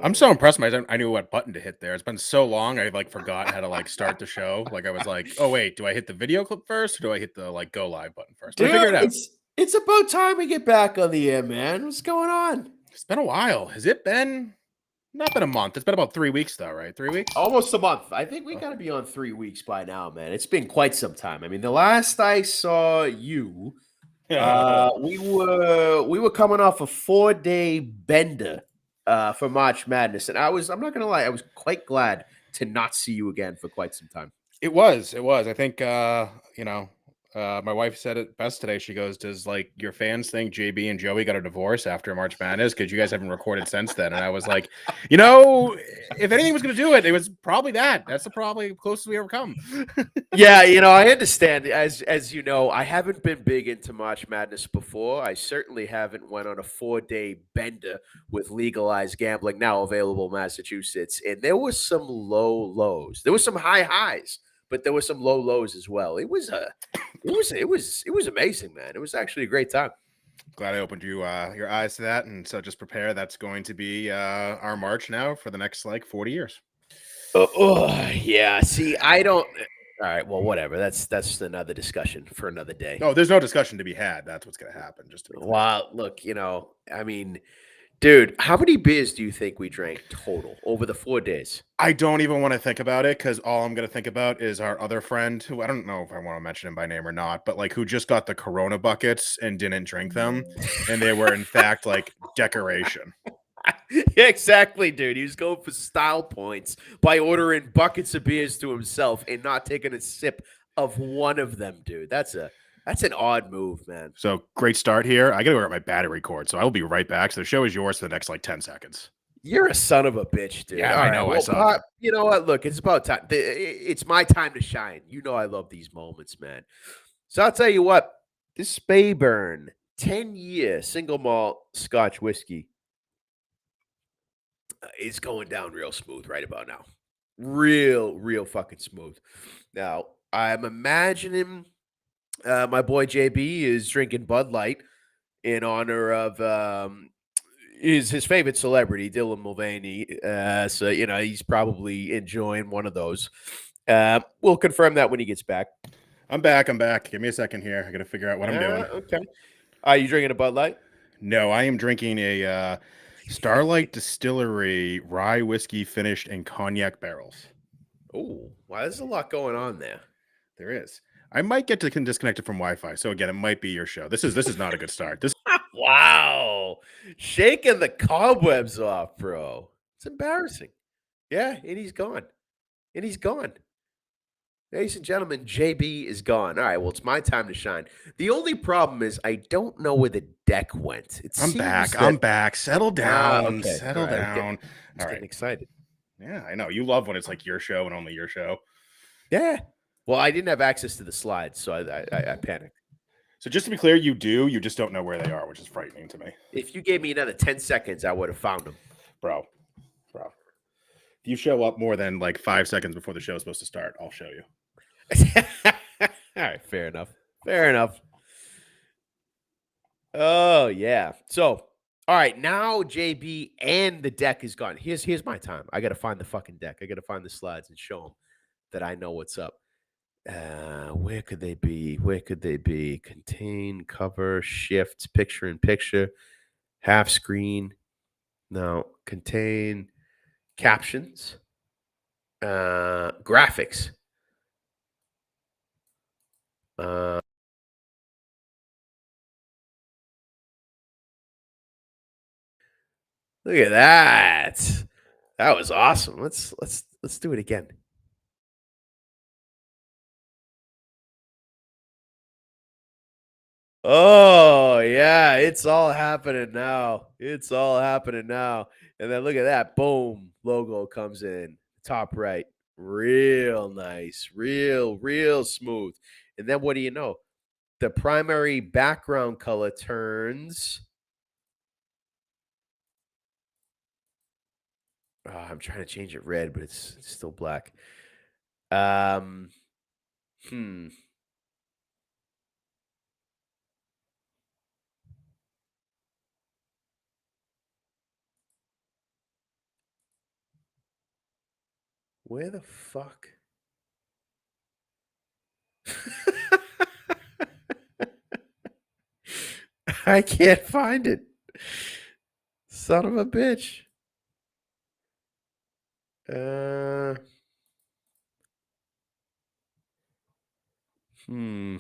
I'm so impressed. I knew what button to hit there. It's been so long. I like forgot how to like start the show. Like I was like, oh wait, do I hit the video clip first or do I hit the like go live button first? But I Dude, figured it out. it's about time we get back on the air, man. What's going on? It's been a while. Has it been? Not been a month. It's been about 3 weeks though, right? 3 weeks. Almost a month. I think we Oh, got to be on 3 weeks by now, man. It's been quite some time. I mean, the last I saw you, oh. we were coming off a 4-day bender for March Madness, and I'm not gonna lie, I was quite glad to not see you again for quite some time. It was. It was. I think my wife said it best today. She goes, "Does like your fans think JB and Joey got a divorce after March Madness? Because you guys haven't recorded since then." And I was like, if anything was going to do it, it was probably that. That's the probably closest we ever come. Yeah, I understand. As you know, I haven't been big into March Madness before. I certainly haven't went on a 4-day bender with legalized gambling now available in Massachusetts. And there was some low lows. There was some high highs, but there were some low lows as well. It was amazing, man. It was actually a great time. Glad I opened your eyes to that, and so just prepare. That's going to be our March now for the next like 40 years. Yeah. See, I don't. All right. Well, whatever. That's another discussion for another day. Oh, there's no discussion to be had. That's what's going to happen. Just to be clear. Well, look, I mean, dude, how many beers do you think we drank total over the 4 days? I don't even want to think about it because all I'm going to think about is our other friend who I don't know if I want to mention him by name or not, but like who just got the Corona buckets and didn't drink them. And they were, in fact, like decoration. Yeah, exactly, dude. He was going for style points by ordering buckets of beers to himself and not taking a sip of one of them, dude. That's an odd move, man. So great start here. I got to go get my battery cord. So I will be right back. So the show is yours for the next like 10 seconds. You're a son of a bitch, dude. Yeah, All I right, know. I well, suck. you know what? Look, it's about time. It's my time to shine. You know I love these moments, man. So I'll tell you what. This Speyburn 10-year single malt Scotch whiskey is going down real smooth right about now. Real fucking smooth. Now, I'm imagining my boy JB is drinking Bud Light in honor of his favorite celebrity, Dylan Mulvaney. So he's probably enjoying one of those. We'll confirm that when he gets back. I'm back. Give me a second here. I got to figure out what I'm doing. Okay. Are you drinking a Bud Light? No, I am drinking a Starlight Distillery rye whiskey finished in cognac barrels. Oh, wow, there's a lot going on there. There is. I might get disconnected from Wi-Fi. So again, it might be your show. This is not a good start. Wow. Shaking the cobwebs off, bro. It's embarrassing. Yeah, and he's gone. Ladies and gentlemen, JB is gone. All right, well, it's my time to shine. The only problem is I don't know where the deck went. I'm back. Settle down. Okay. Settle down. I'm All right. getting excited. Yeah, I know. You love when it's like your show and only your show. Yeah. Well, I didn't have access to the slides, so I panicked. So just to be clear, you do. You just don't know where they are, which is frightening to me. If you gave me another 10 seconds, I would have found them. Bro. If you show up more than like 5 seconds before the show is supposed to start, I'll show you. All right, fair enough. Oh, yeah. So, all right, now JB and the deck is gone. Here's my time. I got to find the fucking deck. I got to find the slides and show them that I know what's up. Where could they be? Contain, cover, shift, picture in picture, half screen. No, contain, captions, graphics. Look at that. That was awesome. Let's do it again. Oh, yeah, it's all happening now. And then look at that. Boom. Logo comes in. Top right. Real nice. Real smooth. And then what do you know? The primary background color turns. I'm trying to change it red, but it's still black. Where the fuck? I can't find it. Son of a bitch. Uh, hmm.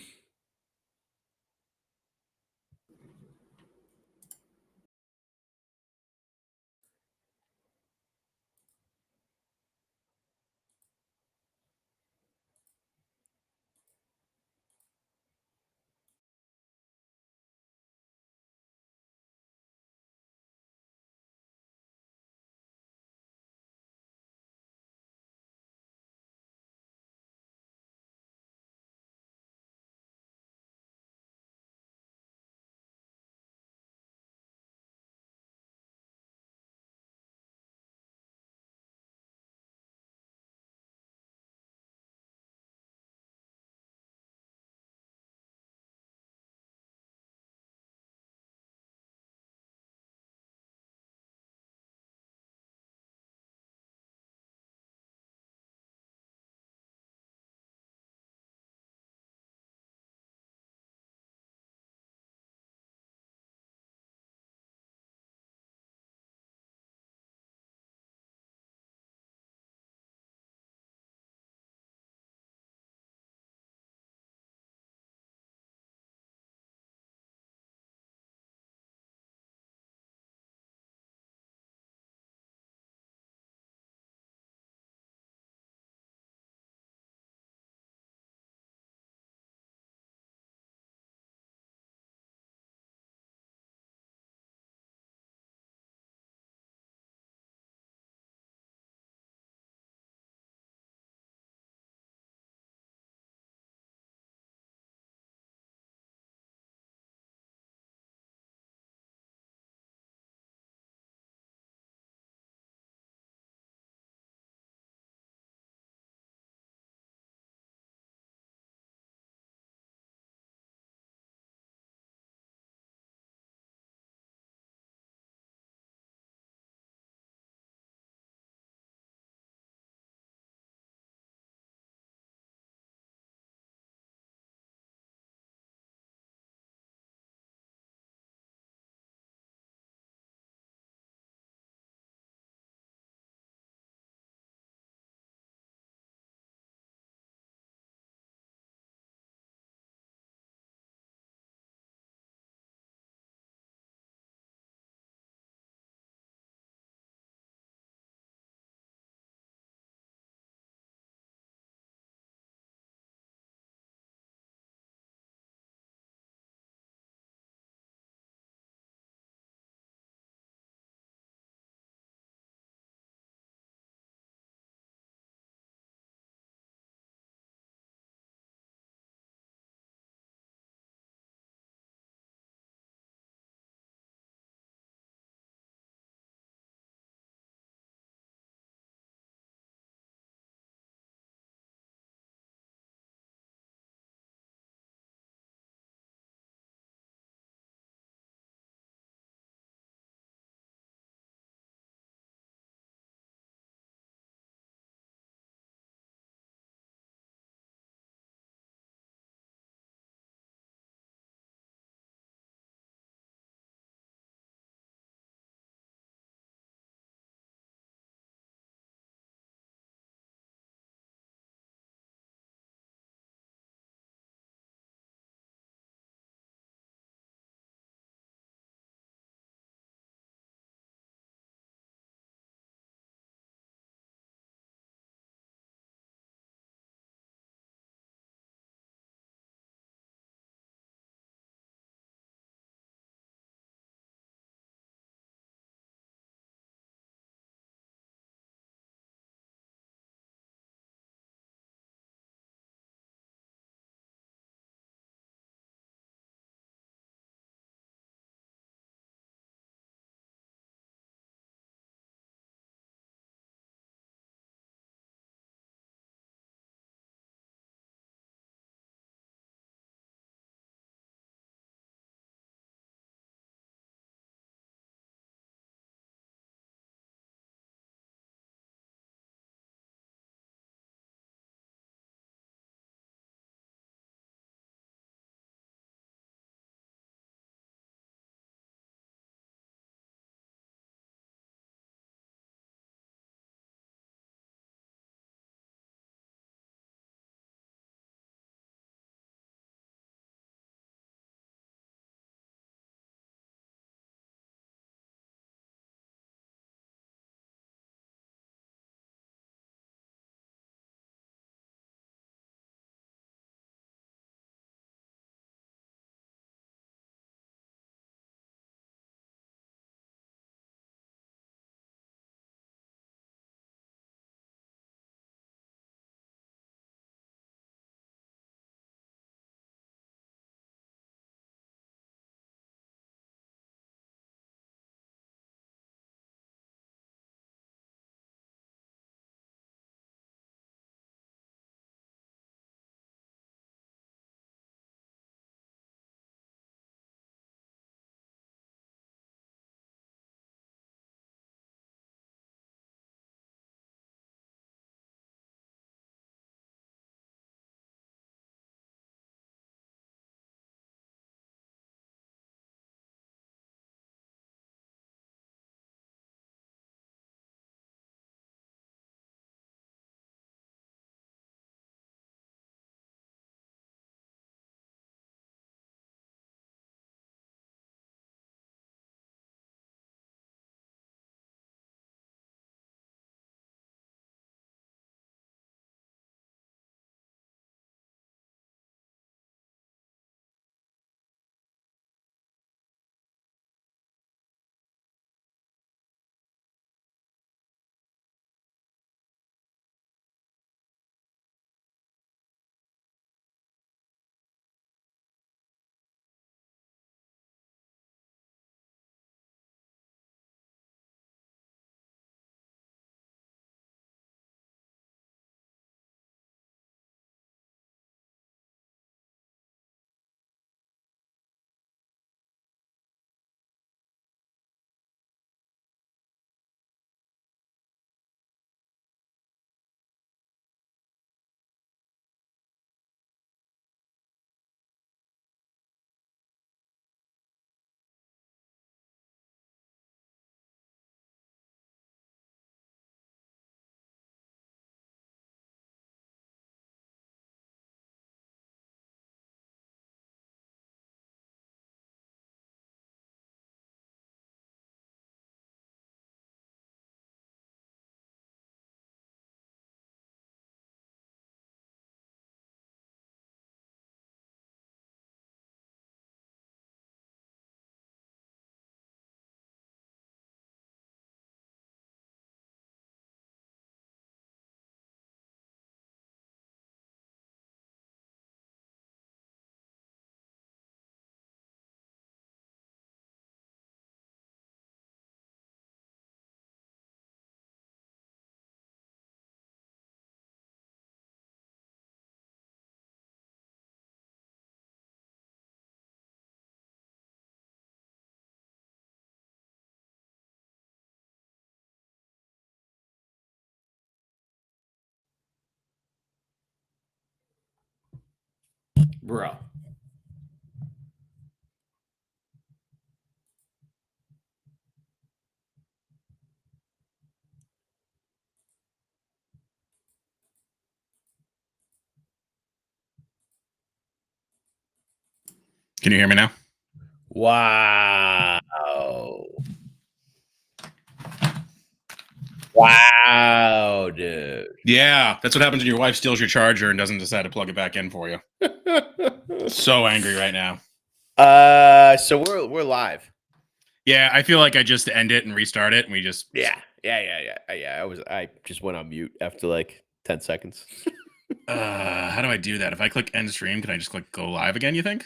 Bro. Can you hear me now? Wow. Wow, dude. Yeah, that's what happens when your wife steals your charger and doesn't decide to plug it back in for you. So angry right now. So we're live. Yeah, I feel like I just end it and restart it, and we just Yeah. I just went on mute after like 10 seconds. How do I do that? If I click end stream, can I just click go live again? You think?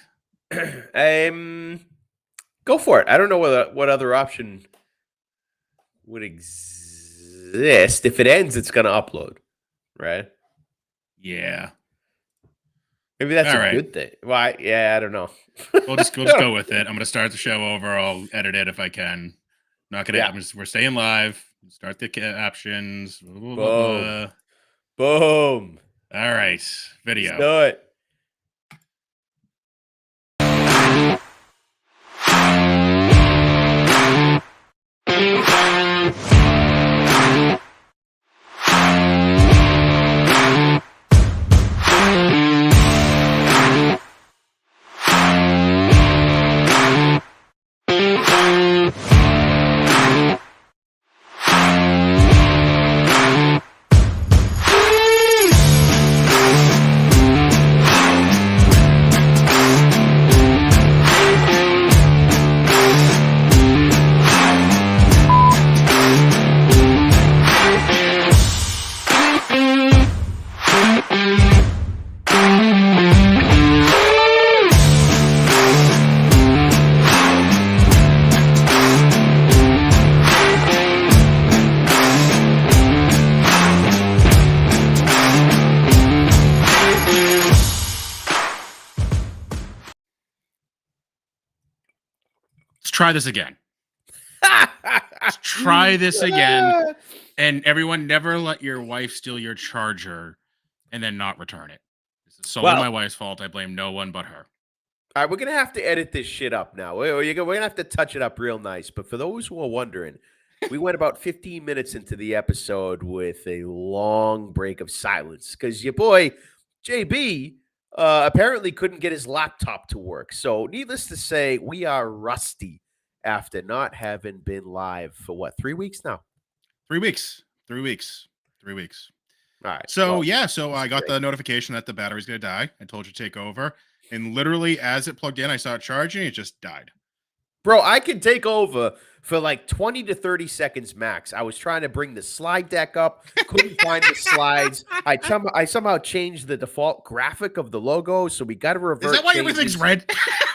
Go for it. I don't know what other option would exist. If it ends, it's gonna upload, right? Yeah. Maybe that's All a right. good thing. Why? Yeah, I don't know. We'll just go with it. I'm gonna start the show over. I'll edit it if I can. Not gonna. Yeah. We're staying live. Start the options. Blah, blah, Boom. blah. Boom. All right. Let's Video. do it. Let's try this again. Let's try this again. And everyone, never let your wife steal your charger and then not return it. This is solely my wife's fault. I blame no one but her. All right, we're gonna have to edit this shit up now. We're gonna have to touch it up real nice. But for those who are wondering, we went about 15 minutes into the episode with a long break of silence because your boy JB apparently couldn't get his laptop to work. So, needless to say, we are rusty after not having been live for what, 3 weeks now? 3 weeks. 3 weeks. 3 weeks. All right. So so I got the notification that the battery's gonna die. I told you to take over, and literally as it plugged in, I saw it charging. It just died. Bro, I can take over for like 20 to 30 seconds max. I was trying to bring the slide deck up, couldn't find the slides. I somehow changed the default graphic of the logo, so we got to revert. Is that why changes. everything's red?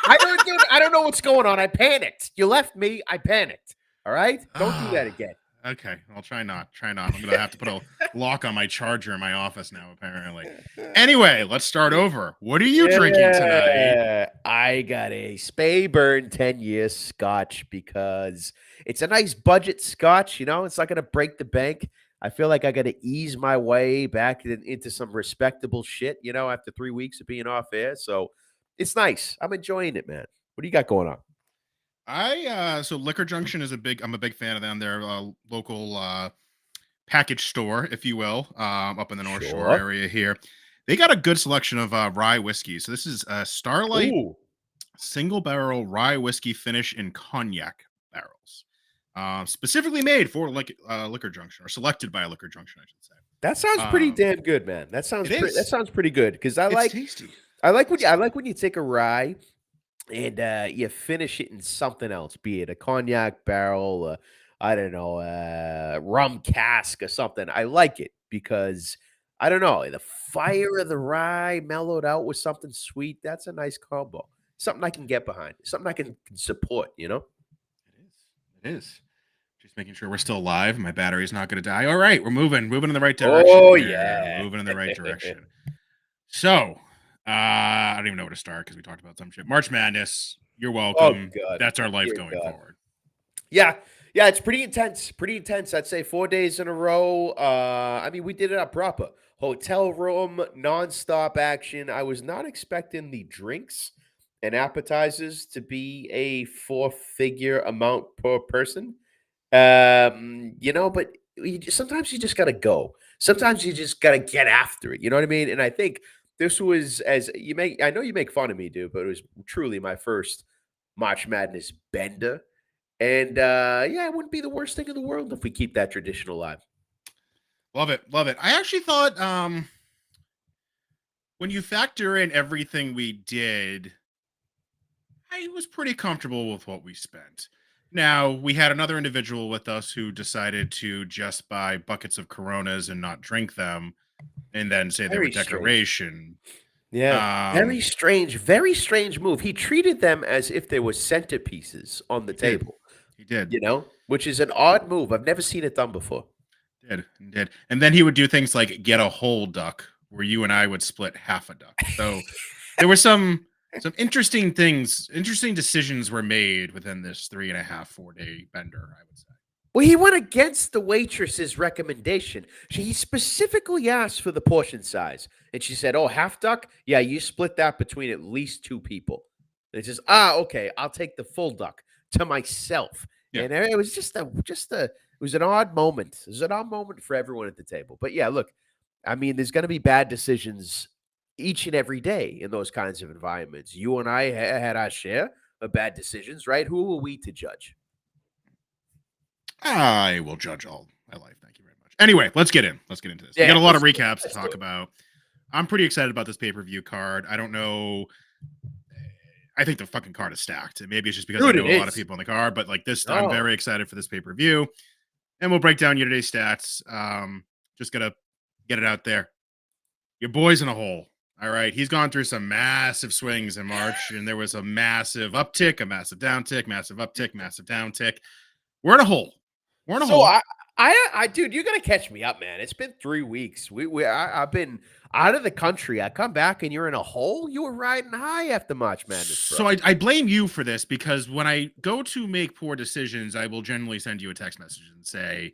I don't know what's going on. I panicked. You left me. I panicked. All right? Don't do that again. Okay, I'll try not. I'm gonna have to put a lock on my charger in my office now, apparently. Anyway, let's start over. What are you drinking tonight? I got a Speyburn 10-year scotch because it's a nice budget scotch. You know, it's not gonna break the bank. I feel like I got to ease my way back into some respectable shit. You know, after 3 weeks of being off air, so it's nice. I'm enjoying it, man. What do you got going on? So Liquor Junction is I'm a big fan of them. They're a local package store, if you will, up in the North Shore area here. They got a good selection of rye whiskey. So this is Starlight single barrel rye whiskey finish in cognac barrels. Specifically made for Liquor Junction, or selected by Liquor Junction, I should say. That sounds pretty damn good, man. That sounds pretty good because it's tasty. I like when you take a rye and you finish it in something else, be it a cognac barrel, I don't know, rum cask or something. I like it because I don't know, the fire of the rye mellowed out with something sweet. That's a nice combo. Something I can get behind. Something I can support. You know. It is. Just making sure we're still live. My battery's not going to die. All right, we're moving in the right direction. Oh here. yeah, moving in the right direction. So, I don't even know where to start because we talked about some shit. March Madness. You're welcome. Oh, God. That's our life going forward. Yeah. Yeah, it's pretty intense. Pretty intense. I'd say 4 days in a row. I mean, we did it up proper. Hotel room, nonstop action. I was not expecting the drinks and appetizers to be a four-figure amount per person. But sometimes you just gotta go. Sometimes you just gotta get after it. You know what I mean? And I think this was as you make. I know you make fun of me, dude, but it was truly my first March Madness bender. And yeah, it wouldn't be the worst thing in the world if we keep that tradition alive. Love it, love it. I actually thought when you factor in everything we did, I was pretty comfortable with what we spent. Now, we had another individual with us who decided to just buy buckets of Coronas and not drink them and then say they were Very strange. decoration. Yeah. Um, Very strange move. He treated them as if they were centerpieces on the he did. table, He did. which is an odd move. I've never seen it done before. Did. And then he would do things like get a whole duck where you and I would split half a duck. So there were some interesting things, interesting decisions were made within this 3.5, 4 day bender, I would say. Well, he went against the waitress's recommendation. He specifically asked for the portion size, and she said, "Oh, half duck? Yeah, you split that between at least two people." And he says, okay, I'll take the full duck to myself." Yeah. And it was it was an odd moment. It was an odd moment for everyone at the table. But yeah, look, I mean, there's going to be bad decisions each and every day in those kinds of environments. You and I had our share of bad decisions, right? Who are we to judge? I will judge all my life. Thank you very much. Anyway, let's get in. Let's get into this. We got Yeah, a lot of let's do it. recaps to Let's do talk it. about. I'm pretty excited about this pay-per-view card. I don't know. I think the fucking card is stacked. And maybe it's just because I Dude, know it a lot of is. people in the card, but like this, I'm Oh, very excited for this pay-per-view. And we'll break down yesterday's stats. Just gotta get it out there. Your boy's in a hole. All right. He's gone through some massive swings in March, and there was a massive uptick, a massive downtick, massive uptick, massive downtick. We're in a hole. We're in a so hole. dude, you're gonna catch me up, man. It's been 3 weeks. I've been out of the country. I come back and you're in a hole. You were riding high after March Madness, So bro. I blame you for this because when I go to make poor decisions, I will generally send you a text message and say,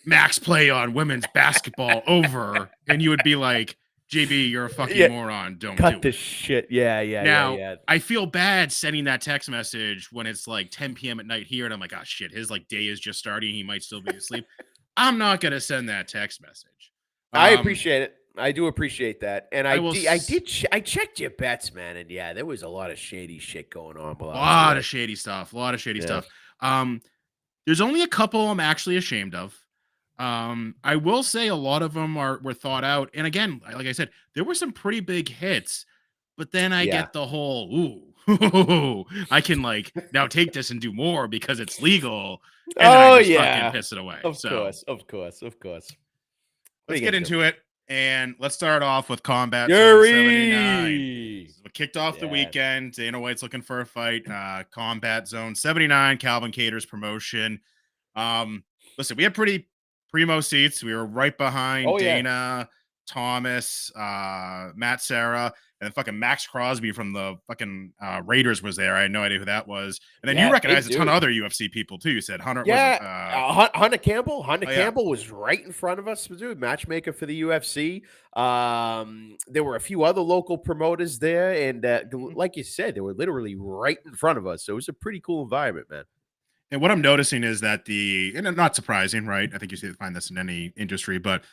Max play on women's basketball over. And you would be like, JB, you're a fucking Yeah, moron. Don't do cut the it. shit. Yeah, yeah, yeah, Now, yeah. I feel bad sending that text message when it's like 10 p.m. at night here, and I'm like, oh shit, his like day is just starting. He might still be asleep. I'm not gonna send that text message. I Um, appreciate it. I do appreciate that. And I will I checked your bets, man. And yeah, there was a lot of shady shit going on while I was lot away. of shady stuff. A lot of shady Yeah. stuff. Um, there's only a couple I'm actually ashamed of. I will say a lot of them were thought out. And again, like I said, there were some pretty big hits, but then I Yeah. get the whole ooh, I can like now take this and do more because it's legal, and then I Oh just fucking yeah. piss it away. Of So course. Of course. Of course. What are let's you get gonna do? into it. And let's start off with Combat Zone 79. Yuri. This is what kicked off the Yeah. weekend. Dana White's looking for a fight. Combat Zone 79, Calvin Cater's promotion. Um, Listen, we had pretty primo seats. We were right behind Oh yeah. Dana, Thomas, Matt Sarah, and then fucking Max Crosby from the fucking Raiders was there. I had no idea who that was. And then you Yeah, big recognized a ton of dude. other UFC people too. You said Hunter was it? Yeah, Hunter Campbell. Hunter Oh yeah. Campbell was right in front of us, dude. Matchmaker for the UFC. There were a few other local promoters there, and like you said, they were literally right in front of us. So it was a pretty cool environment, man. And what I'm noticing is that and not surprising, right? I think you find this in any industry, but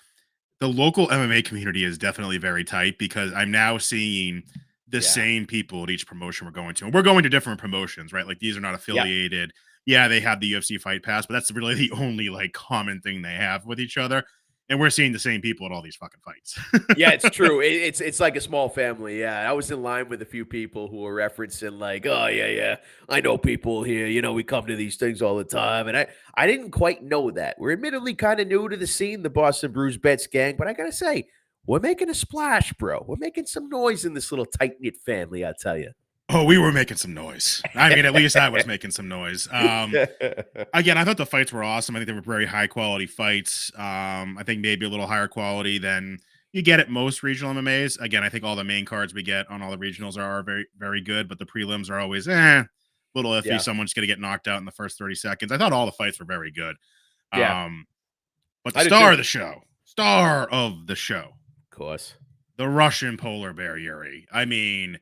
the local MMA community is definitely very tight because I'm now seeing the Yeah. same people at each promotion we're going to. And we're going to different promotions, right? Like these are not Yeah. affiliated. Yeah, they have the UFC Fight Pass, but that's really the only like common thing they have with each other. And we're seeing the same people at all these fucking fights. Yeah, it's true. It's like a small family. Yeah, I was in line with a few people who were referencing like, "Oh yeah, yeah, I know people here. We come to these things all the time." And I didn't quite know that. We're admittedly kind of new to the scene, the Boston Bruise Bets gang, but I gotta say, we're making a splash, bro. We're making some noise in this little tight knit family. I tell you. Oh, we were making some noise. I mean, at least I was making some noise. Again, I thought the fights were awesome. I think they were very high quality fights. I think maybe a little higher quality than you get at most regional MMAs. Again, I think all the main cards we get on all the regionals are very, very good, but the prelims are always little iffy. Yeah. Someone's going to get knocked out in the first 30 seconds. I thought all the fights were very good. Yeah. But the I did star too. of the show, Of course. the Russian polar bear Yuri. I mean,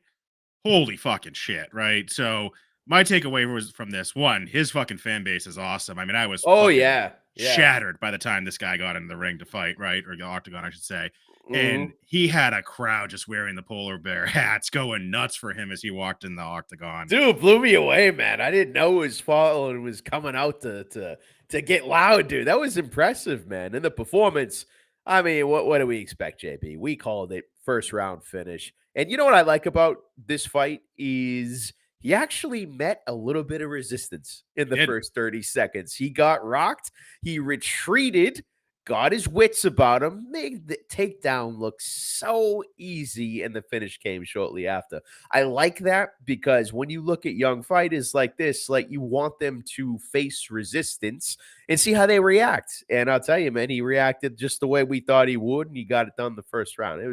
holy fucking shit, right? So my takeaway was from this one, his fucking fan base is awesome. I mean, I was Oh fucking yeah. Yeah. shattered by the time this guy got in the ring to fight, right? Or the octagon, I should say. And Mhm. he had a crowd just wearing the polar bear hats going nuts for him as he walked in the octagon. Dude, blew me away, man. I didn't know his fall and was coming out to get loud, dude. That was impressive, man. And the performance, I mean, what do we expect, JB? We called it first round finish. And you know what I like about this fight is he actually met a little bit of resistance in the Did. first 30 seconds. He got rocked, he retreated, got his wits about him, made the takedown look so easy, and the finish came shortly after. I like that because when you look at young fighters like this, like you want them to face resistance and see how they react. And I'll tell you, man, he reacted just the way we thought he would, and he got it done the first round. It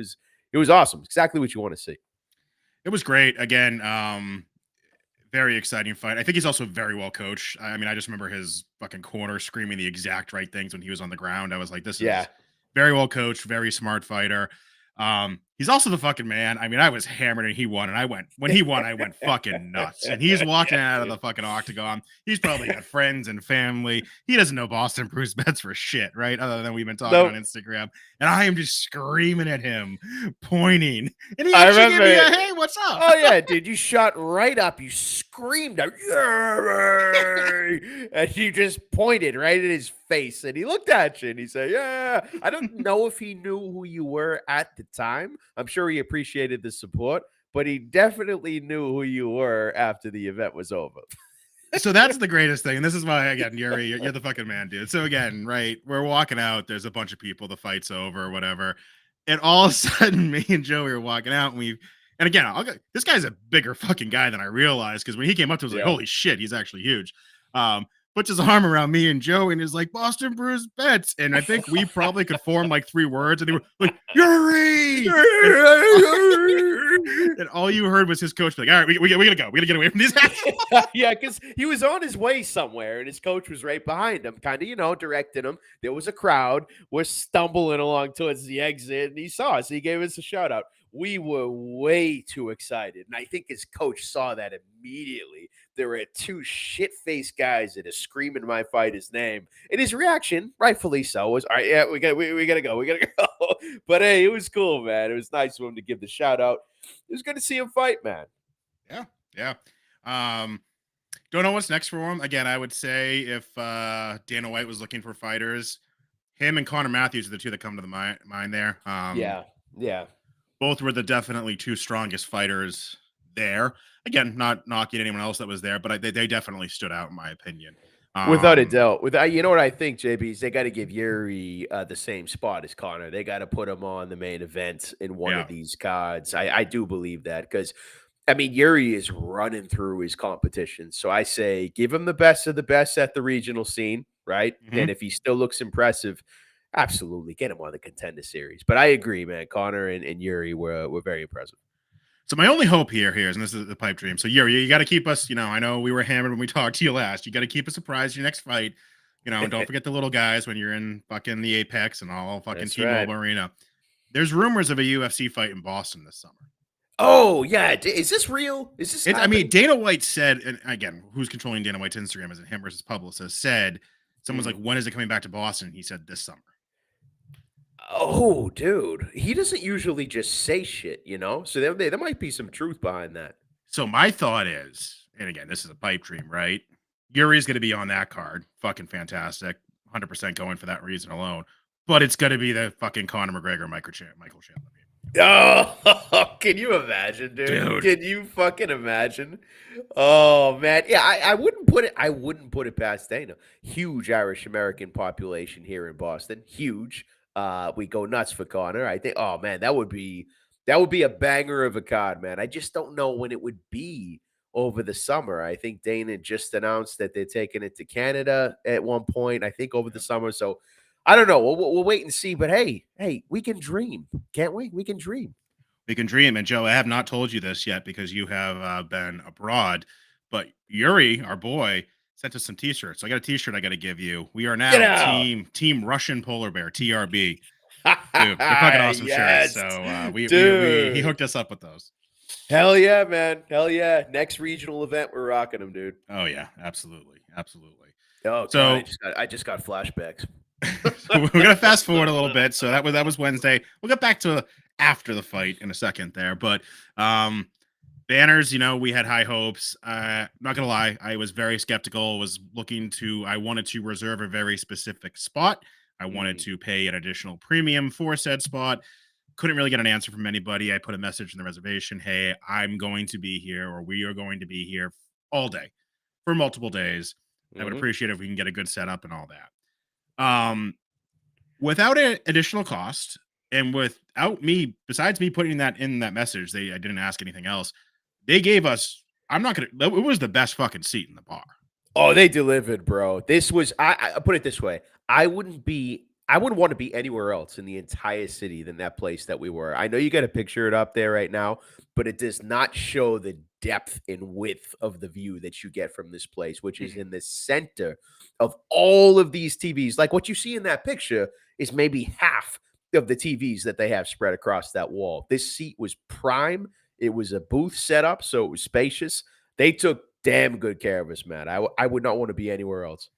was awesome. Exactly what you want to see. It was great. Again, very exciting fight. I think he's also very well coached. I mean, I just remember his fucking corner screaming the exact right things when he was on the ground. I was like, this Yeah. is very well coached, very smart fighter. He's also the fucking man. I mean, I was hammered and he won, and when he won, I went fucking nuts. And he's walking out of the fucking octagon. He's probably got friends and family. He doesn't know Boston Bruce Betts for shit, right? Other than we've been talking Nope. on Instagram. And I am just screaming at him, pointing. And he I actually gave me remember a hey, what's up? Oh yeah, dude! You shot right up. You screamed out, "Yay!" and you just pointed right at his face, and he looked at you and he said, "Yeah." I don't know if he knew who you were at the time. I'm sure he appreciated the support, but he definitely knew who you were after the event was over. So that's the greatest thing. And this is why, again, Yuri, you're the fucking man, dude. So again, right, we're walking out. There's a bunch of people. The fight's over or whatever. And all of a sudden, me and Joey are walking out, and again, this guy's a bigger fucking guy than I realized, because when he came up to us, I was like, holy shit, he's actually huge. Puts his arm around me and Joey and is like, Boston Bruce Betts. And I think we probably could form like 3 words, and they were like, Yuri! And all you heard was his coach be like, all right, we gotta go. We gotta get away from these guys. Yeah, because he was on his way somewhere and his coach was right behind him, kind of, directing him. There was a crowd. We're stumbling along towards the exit, and he saw us. He gave us a shout out. We were way too excited. And I think his coach saw that immediately. There were 2 shit-faced guys that are screaming my fighter's name. And his reaction, rightfully so, was, all right, yeah, we gotta go. We gotta go. But hey, it was cool, man. It was nice of him to give the shout out. It was good to see him fight, man. Yeah. Don't know what's next for him. Again, I would say if Dana White was looking for fighters, him and Connor Matthews are the 2 that come to the mind there. Yeah. Both were the definitely 2 strongest fighters there. Again, not knocking anyone else that was there, but they definitely stood out in my opinion. Without a doubt. You know what I think, JB, is they got to give Yuri the same spot as Connor. They got to put him on the main event in one of these cards. I do believe that because, I mean, Yuri is running through his competition. So I say give him the best of the best at the regional scene, right? Mhm. And if he still looks impressive, absolutely get him on the contender series. But I agree, man. Connor and Yuri were very impressive. So my only hope here is, and this is the pipe dream. So Yuri, you got to keep us, I know we were hammered when we talked to you last. You got to keep us surprised your next fight. And don't forget the little guys when you're in fucking the Apex and all fucking That's T-Mobile right. Arena. There's rumors of a UFC fight in Boston this summer. Oh, yeah. Is this real? Is this I mean, happening? Dana White said, and again, who's controlling Dana White's Instagram? Is it him versus publicist? Said, someone's like, when is it coming back to Boston? He said this summer. Oh, dude. He doesn't usually just say shit, So there might be some truth behind that. So my thought is, and again, this is a pipe dream, right? Yuri's going to be on that card. Fucking fantastic. 100% going for that reason alone. But it's going to be the fucking Conor McGregor, Michael Chandler. Oh, can you imagine, dude? Can you fucking imagine? Oh man, yeah. I wouldn't put it past Dana. Huge Irish American population here in Boston. Huge. We go nuts for Connor. I think. Oh man, that would be a banger of a card, man. I just don't know when it would be over the summer. I think Dana just announced that they're taking it to Canada at one point. I think over the summer. So I don't know. We'll wait and see. But hey, we can dream, can't we? We can dream. We can dream. And Joe, I have not told you this yet because you have been abroad. But Yuri, our boy, sent us some t-shirts. So I got a t-shirt I got to give you. We are Get now out. team Russian Polar Bear, TRB. Dude, they're fucking awesome shirts. Yes, So he dude. hooked us up with those. Hell yeah, man. Hell yeah. Next regional event, we're rocking them, dude. Oh yeah, absolutely. Oh god, So I just got flashbacks. we're gonna fast forward a little bit. So that was Wednesday. We'll get back to after the fight in a second there. But banners, we had high hopes. Not gonna lie, I was very skeptical. I wanted to reserve a very specific spot. I wanted to pay an additional premium for said spot. Couldn't really get an answer from anybody. I put a message in the reservation. Hey, I'm going to be here, or we are going to be here all day for multiple days. I would appreciate it if we can get a good setup and all that. Without an additional cost and without me, besides me putting that in that message, I didn't ask anything else. They gave us, it was the best fucking seat in the bar. Oh, they delivered, bro. This was, I put it this way. I wouldn't want to be anywhere else in the entire city than that place that we were. I know you got to picture it up there right now, but it does not show the depth and width of the view that you get from this place, which is in the center of all of these TVs. Like what you see in that picture is maybe half of the TVs that they have spread across that wall. This seat was prime. It was a booth setup, so it was spacious. They took damn good care of us, man. I would not want to be anywhere else.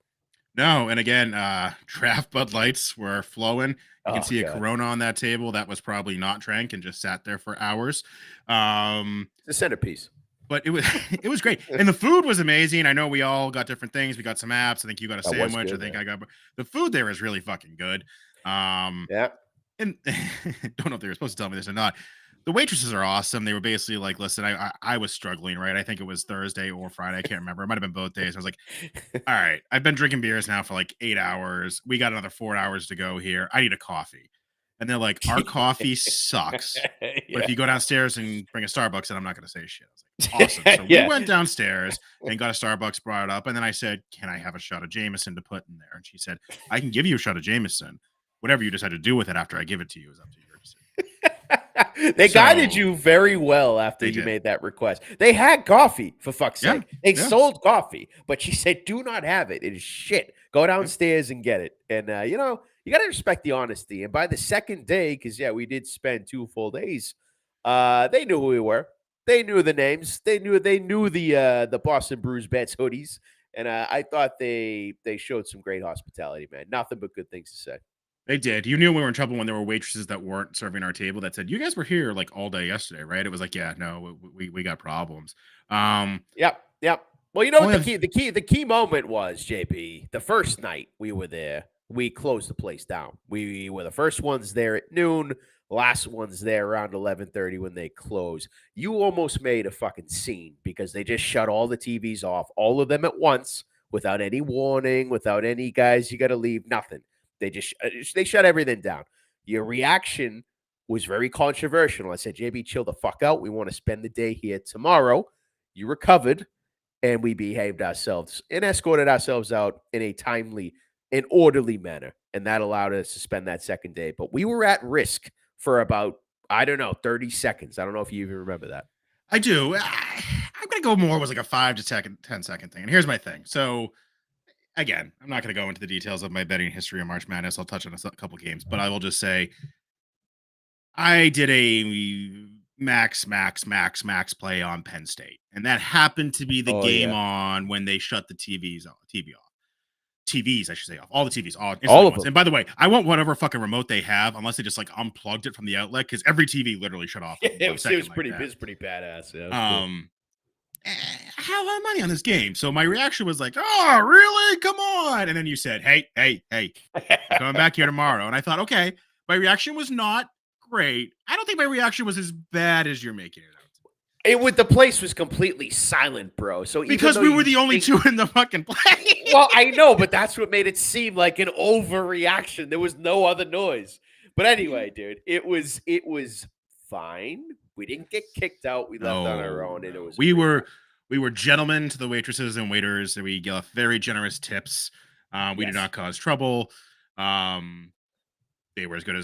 No, and again, draft Bud Lights were flowing. You can see God. a Corona on that table that was probably not drank and just sat there for hours. It's a centerpiece. But it was it was great, and the food was amazing. I know we all got different things. We got some apps. I think you got a sandwich. Good, I think man. I got the food there is really fucking good. Yeah. And don't know if they were supposed to tell me this or not. The waitresses are awesome. They were basically like, listen, I was struggling, right? I think it was Thursday or Friday. I can't remember. It might have been both days. I was like, all right, I've been drinking beers now for like 8 hours. We got another 4 hours to go here. I need a coffee. And they're like, our coffee sucks. But if you go downstairs and bring a Starbucks, then I'm not going to say shit. I was like, awesome. So we went downstairs and got a Starbucks, brought it up. And then I said, can I have a shot of Jameson to put in there? And she said, I can give you a shot of Jameson. Whatever you decide to do with it after I give it to you is up to your decision. They guided you very well after you made that request. They had coffee, for fuck's sake. They sold coffee, but she said, do not have it. It is shit. Go downstairs and get it. And, you got to respect the honesty. And by the second day, because, we did spend 2 full days, they knew who we were. They knew the names. They knew the Boston Brews Bets hoodies. And I thought they showed some great hospitality, man. Nothing but good things to say. They did. You knew we were in trouble when there were waitresses that weren't serving our table that said, you guys were here like all day yesterday, right? It was like, yeah, no, we got problems. Yep. Well, you know what the key moment was, JP. The first night we were there, we closed the place down. We were the first ones there at noon, last ones there around 11:30 when they closed. You almost made a fucking scene because they just shut all the TVs off, all of them at once, without any warning, without any guys, you got to leave, nothing. They shut everything down. Your reaction was very controversial. I said, JB, chill the fuck out. We want to spend the day here tomorrow. You recovered, and we behaved ourselves and escorted ourselves out in a timely and orderly manner. And that allowed us to spend that second day. But we were at risk for about, 30 seconds. I don't know if you even remember that. I do. I'm going to go more was like a 5 to 10 second thing. And here's my thing. So, again, I'm not going to go into the details of my betting history on March Madness. I'll touch on a couple games, but I will just say I did a max play on Penn State, and that happened to be the game on when they shut the TVs off. TVs, I should say, off. All the TVs, all of them. And by the way, I want whatever fucking remote they have, unless they just like unplugged it from the outlet, because every TV literally shut off. It was pretty badass. Yeah, I have a lot of money on this game. So my reaction was like, oh, really? Come on. And then you said, hey, I'm coming back here tomorrow. And I thought, okay, my reaction was not great. I don't think my reaction was as bad as you're making it out. The place was completely silent, bro. So because we were the only two in the fucking place. Well, I know, but that's what made it seem like an overreaction. There was no other noise. But anyway, dude, it was fine. We didn't get kicked out. We left on our own, and it was we were gentlemen to the waitresses and waiters. We gave very generous tips. We did not cause trouble. They were as good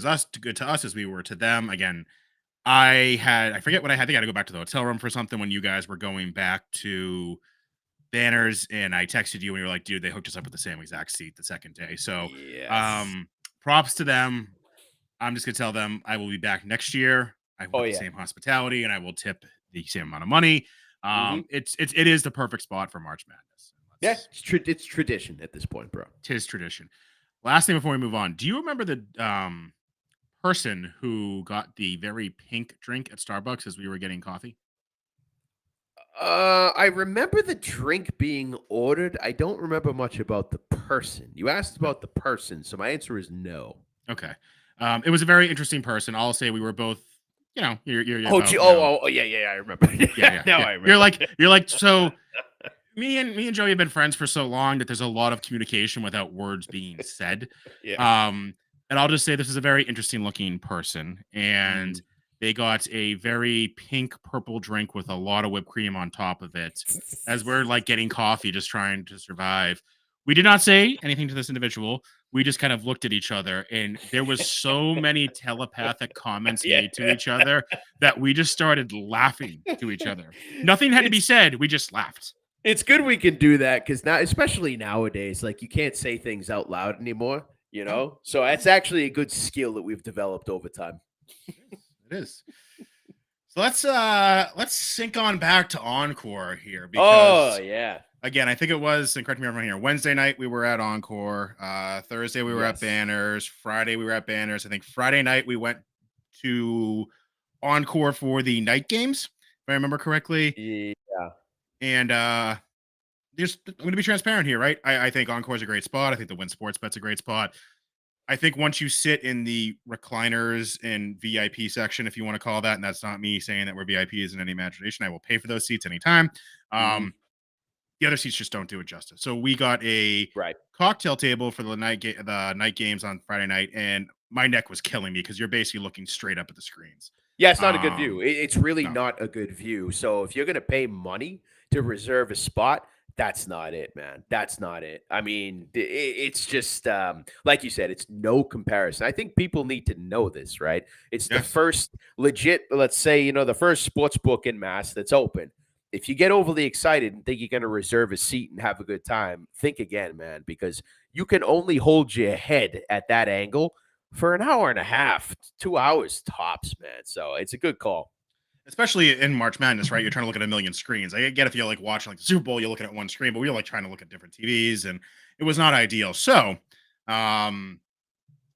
to us as we were to them. Again, I forget what I had. I think I had to go back to the hotel room for something when you guys were going back to Banners, and I texted you and you were like, dude, they hooked us up with the same exact seat the second day. So Yes. props to them. I'm just gonna tell them I will be back next year. I Oh, want the yeah. same hospitality and I will tip the same amount of money. Mhm. It is the perfect spot for March Madness. Yeah, it's tradition at this point, bro. Tis tradition. Last thing before we move on, do you remember the person who got the very pink drink at Starbucks as we were getting coffee? I remember the drink being ordered. I don't remember much about the person. You asked about the person, so my answer is no. Okay. It was a very interesting person. I'll say we were both, you're Oh, about, yeah, I remember. yeah. Now Yeah. I remember. You're like, so me and Joey have been friends for so long that there's a lot of communication without words being said. Yeah. And I'll just say this is a very interesting looking person, and Mm. they got a very pink purple drink with a lot of whipped cream on top of it as we're like getting coffee, just trying to survive. We did not say anything to this individual. We just kind of looked at each other, and there was so many telepathic comments Yeah. made to each other that we just started laughing to each other. Nothing had to be It's said. We just laughed. it's good we can do that because now, especially nowadays, like you can't say things out loud anymore. No, So that's actually a good skill that we've developed over time. it is. So let's sync on back to Encore here Oh because yeah. again, I think it was, and correct me if I'm wrong here, Wednesday night we were at Encore. Thursday we were at Yes. Banners. Friday we were at Banners. I think Friday night we went to Encore for the night games, if I remember correctly. Yeah. And just I'm going to be transparent here, right? I think Encore is a great spot. I think the Win Sports Bet's a great spot. I think once you sit in the recliners and VIP section, if you want to call that, and that's not me saying that we're VIPs in any imagination, I will pay for those seats anytime. Mhm. The other seats just don't do it justice. So we got a Right. cocktail table for the night games on Friday night, and my neck was killing me because you're basically looking straight up at the screens. Yeah, it's not a good view. It's really No. not a good view. So if you're gonna pay money to reserve a spot, that's not it, man. That's not it. I mean, it's just like you said, it's no comparison. I think people need to know this, right? It's the Yes. first legit, let's say, the first sports book in Mass that's open. If you get overly excited and think you're going to reserve a seat and have a good time, think again, man, because you can only hold your head at that angle for an hour and a half, 2 hours tops, man. So it's a good call. Especially in March Madness, right? You're trying to look at a million screens. I get if you're like watching like the Super Bowl, you're looking at one screen, but we were like trying to look at different TVs, and it was not ideal. So,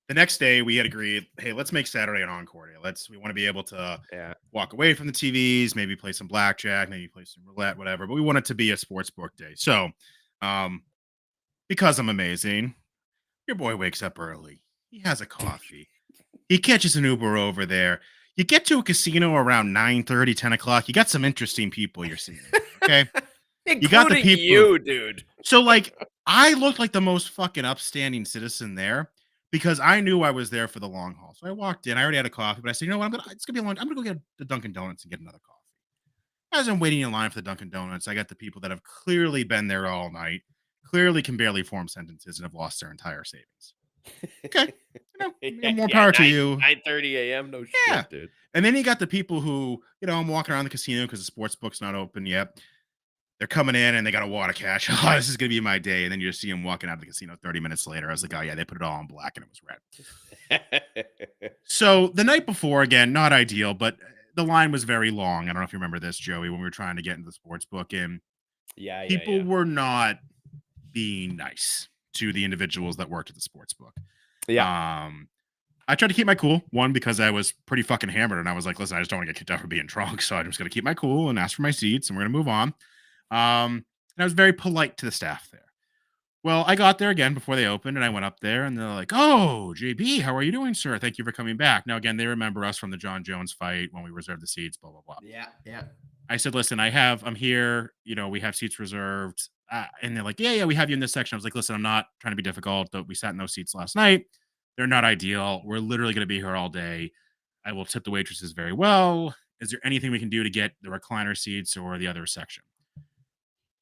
the next day we had agreed, hey, let's make Saturday an encore day. We want to be able to Yeah. walk away from the TVs, maybe play some blackjack, maybe play some roulette, whatever. But we want it to be a sports book day. So, um, because I'm amazing, your boy wakes up early. He has a coffee. He catches an Uber over there. You get to a casino around 9:30, 10 o'clock. You got some interesting people you're seeing. Okay. Including You got the people. you, dude. So, like, I looked like the most fucking upstanding citizen there because I knew I was there for the long haul. So I walked in. I already had a coffee, but I said, you know what? It's gonna be a long. I'm gonna go get the Dunkin' Donuts and get another coffee. As I'm waiting in line for the Dunkin' Donuts, I got the people that have clearly been there all night, clearly can barely form sentences, and have lost their entire savings. Okay, more power to you. 9:30 a.m. No Yeah. shit, dude. And then you got the people who, I'm walking around the casino because the sports book's not open yet. They're coming in and they got a wad of cash. Oh, this is going to be my day. And then you just see them walking out of the casino 30 minutes later. I was like, oh, yeah, they put it all in black and it was red. So the night before, again, not ideal, but the line was very long. I don't know if you remember this, Joey, when we were trying to get into the sports book. And Yeah, people were not being nice to the individuals that worked at the sports book. Yeah. I tried to keep my cool, one, because I was pretty fucking hammered, and I was like, listen, I just don't want to get kicked out for being drunk, so I'm just going to keep my cool and ask for my seats, and we're going to move on. And I was very polite to the staff there. Well, I got there again before they opened, and I went up there, and they're like, oh, JB, how are you doing, sir? Thank you for coming back. Now, again, they remember us from the John Jones fight when we reserved the seats, blah, blah, blah. Yeah. I said, listen, I'm here, we have seats reserved. And they're like, yeah, we have you in this section. I was like, listen, I'm not trying to be difficult, but we sat in those seats last night. They're not ideal. We're literally going to be here all day. I will tip the waitresses very well. Is there anything we can do to get the recliner seats or the other section?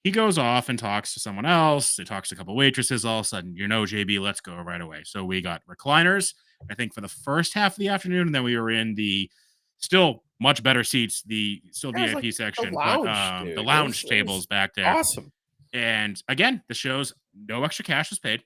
He goes off and talks to someone else. He talks to a couple waitresses. All of a sudden, JB, let's go right away. So we got recliners, I think, for the first half of the afternoon. And then we were in the still much better seats, the VIP section, lounge, but dude. the lounge It was tables back there. Awesome. And again, the show's no extra cash was paid.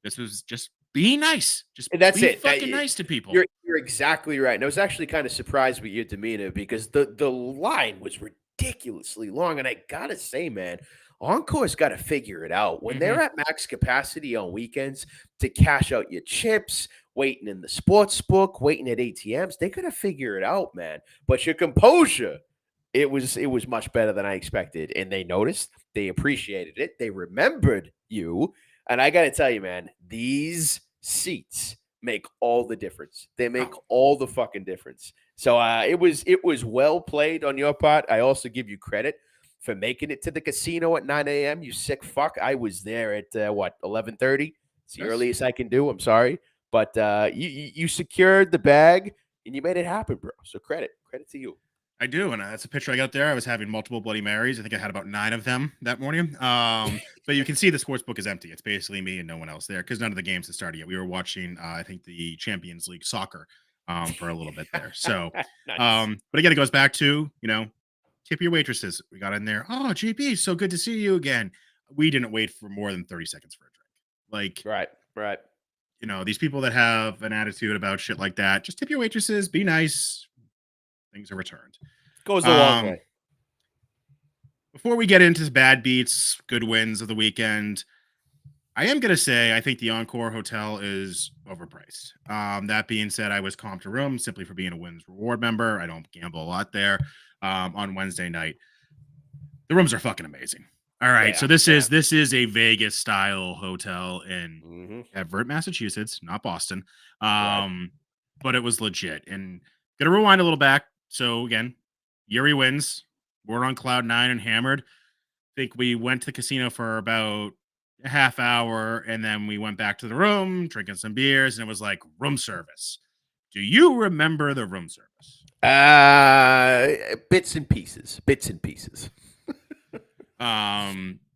This was just be nice. Just And that's be it. fucking nice to people. You're exactly right. And I was actually kind of surprised with your demeanor because the line was ridiculously long. And I gotta say, man, Encore's got to figure it out when they're at max capacity on weekends to cash out your chips, waiting in the sports book, waiting at ATMs. They gotta figure it out, man. But your composure, it was much better than I expected. And they noticed, they appreciated it, they remembered you. And I gotta tell you, man, these seats make all the difference. They make Oh, all the fucking difference. So it was well played on your part. I also give you credit for making it to the casino at 9 a.m. You sick fuck. I was there at what 11:30. It's the yes. earliest I can do. I'm sorry, but you secured the bag and you made it happen, bro. So credit to you. I do, and that's a picture I got there. I was having multiple Bloody Marys. I think I had about 9 of them that morning. But you can see the sports book is empty. It's basically me and no one else there because none of the games had started yet. We were watching, I think, the Champions League soccer for a little bit there. So, Nice. but again, it goes back to tip your waitresses. We got in there. Oh, JP, so good to see you again. We didn't wait for more than 30 seconds for a drink. Like, Right. these people that have an attitude about shit like that, just tip your waitresses. Be nice. Things are returned. Goes a long Um, way. Before we get into bad beats, good wins of the weekend, I am going to say I think the Encore Hotel is overpriced. That being said, I was comped a room simply for being a Wins Reward member. I don't gamble a lot there on Wednesday night. The rooms are fucking amazing. All right, so this is a Vegas style hotel in Everett, Massachusetts, not Boston. But it was legit. And gonna rewind a little back. So again, Yuri wins. We're on cloud 9 and hammered. Think we went to the casino for about a half hour, and then we went back to the room, drinking some beers, and it was like room service. Do you remember the room service? Bits and pieces.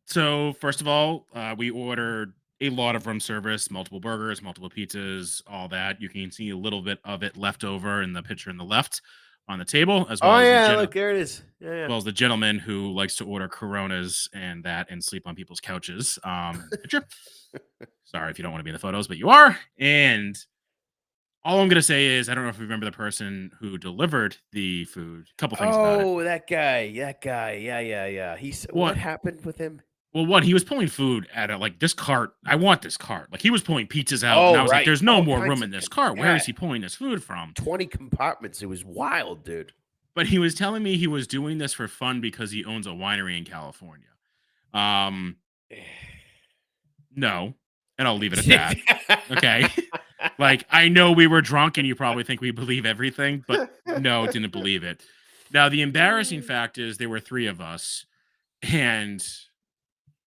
So first of all, we ordered a lot of room service, multiple burgers, multiple pizzas, all that. You can see a little bit of it left over in the picture on the left on the table, as well Oh as yeah, look, there it is. Yeah. as well as the gentleman who likes to order Coronas and that and sleep on people's couches. In the picture. Sorry if you don't want to be in the photos, but you are. And all I'm gonna say is I don't know if you remember the person who delivered the food. A couple things about it. Oh, that guy. Yeah. What What happened with him? Well, one, he was pulling food at this cart. I want this cart. Like he was pulling pizzas out, and Oh, I was like, right. "There's no All more kinds room of in this shit. cart. Where Yeah. is he pulling this food from?" 20 compartments. It was wild, dude. But he was telling me he was doing this for fun because he owns a winery in California. Um, no, and I'll leave it at that. Okay. Like, I know we were drunk and you probably think we believe everything, but no, didn't believe it. Now, the embarrassing fact is there were 3 of us, and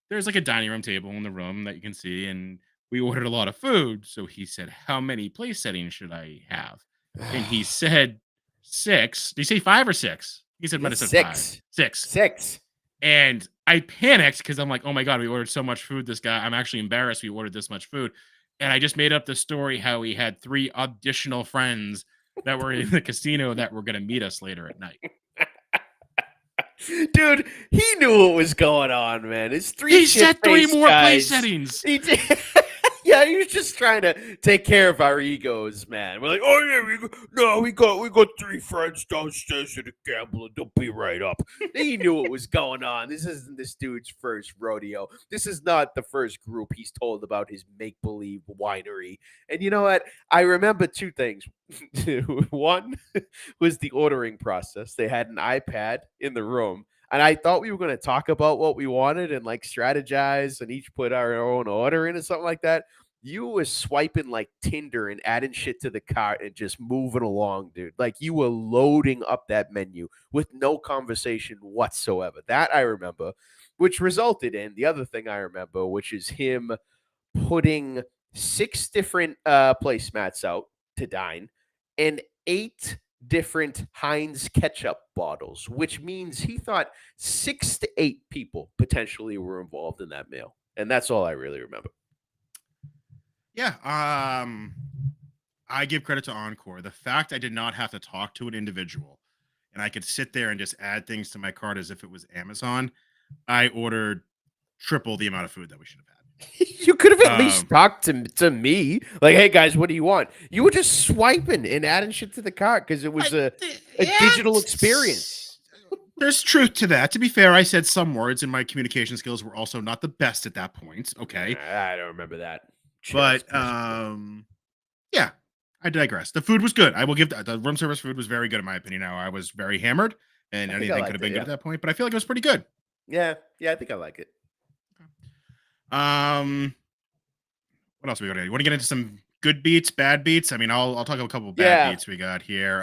there's like a dining room table in the room that you can see, and we ordered a lot of food. So he said, "How many place settings should I have?" And he said 6. Did he say 5 or 6? He said might have said 5. 6. 6. 6. And I panicked because I'm like, "Oh my god, we ordered so much food. This guy, I'm actually embarrassed we ordered this much food." And I just made up the story how he had 3 additional friends that were in the casino that were going to meet us later at night. Dude, he knew what was going on, man. It's 3 He said 3 shit-faced more guys. place settings. He did. Yeah, he was just trying to take care of our egos, man. We're like, oh yeah, we got 3 friends downstairs at the gambler. They'll be right up. He knew what was going on. This isn't this dude's first rodeo. This is not the first group he's told about his make-believe winery. And you know what? I remember 2 things. One was the ordering process. They had an iPad in the room. And I thought we were going to talk about what we wanted and like strategize and each put our own order in or something like that. You were swiping like Tinder and adding shit to the cart and just moving along, dude. Like you were loading up that menu with no conversation whatsoever. That I remember, which resulted in the other thing I remember, which is him putting 6 different placemats out to dine and 8 different Heinz ketchup bottles, which means he thought 6 to 8 people potentially were involved in that meal. And that's all I really remember. Yeah. I give credit to Encore. The fact I did not have to talk to an individual and I could sit there and just add things to my cart as if it was Amazon. I ordered triple the amount of food that we should have had. You could have at least talked to me, like, "Hey guys, what do you want?" You were just swiping and adding shit to the cart because it was a digital experience. There's truth to that. To be fair, I said some words, and my communication skills were also not the best at that point. Okay, I don't remember that. but yeah, I digress. The food was good. I will give the room service food was very good in my opinion. Now I was very hammered, and I think I anything liked could have been it, good yeah. at that point. But I feel like it was pretty good. Yeah, I think I like it. What else we got? You want to get into some good beats, bad beats? I mean, I'll talk about a couple of bad beats we got here.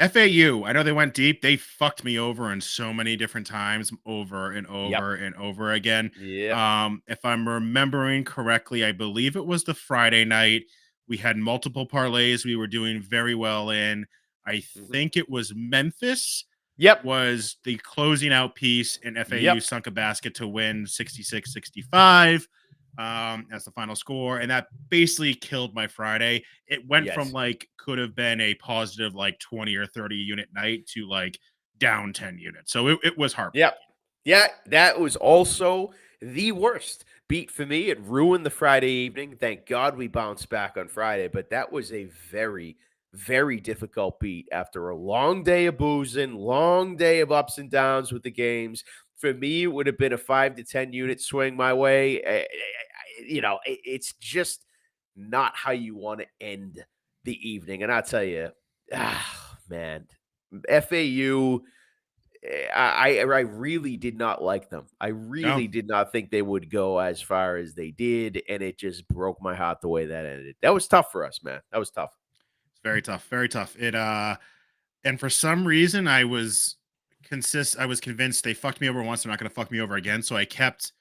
FAU, I know they went deep. They fucked me over in so many different times, over and over and over again. Yeah. If I'm remembering correctly, I believe it was the Friday night. We had multiple parlays we were doing very well in. I think it was Memphis. Yep. Was the closing out piece, and FAU sunk a basket to win 66-65 as the final score. And that basically killed my Friday. It went from like could have been a positive like 20 or 30 unit night to like down 10 units. So it was heartbreaking. Yeah, that was also the worst beat for me. It ruined the Friday evening. Thank God we bounced back on Friday, but that was a very, very difficult beat after a long day of boozing, long day of ups and downs with the games. For me, it would have been a 5 to 10 unit swing my way. It's just not how you want to end the evening. And I'll tell you, man, FAU, I really did not like them. I really did not think they would go as far as they did, and it just broke my heart the way that ended. That was tough for us, man. That was tough. It's very tough, very tough. And for some reason I was convinced they fucked me over once, they're not going to fuck me over again. So I kept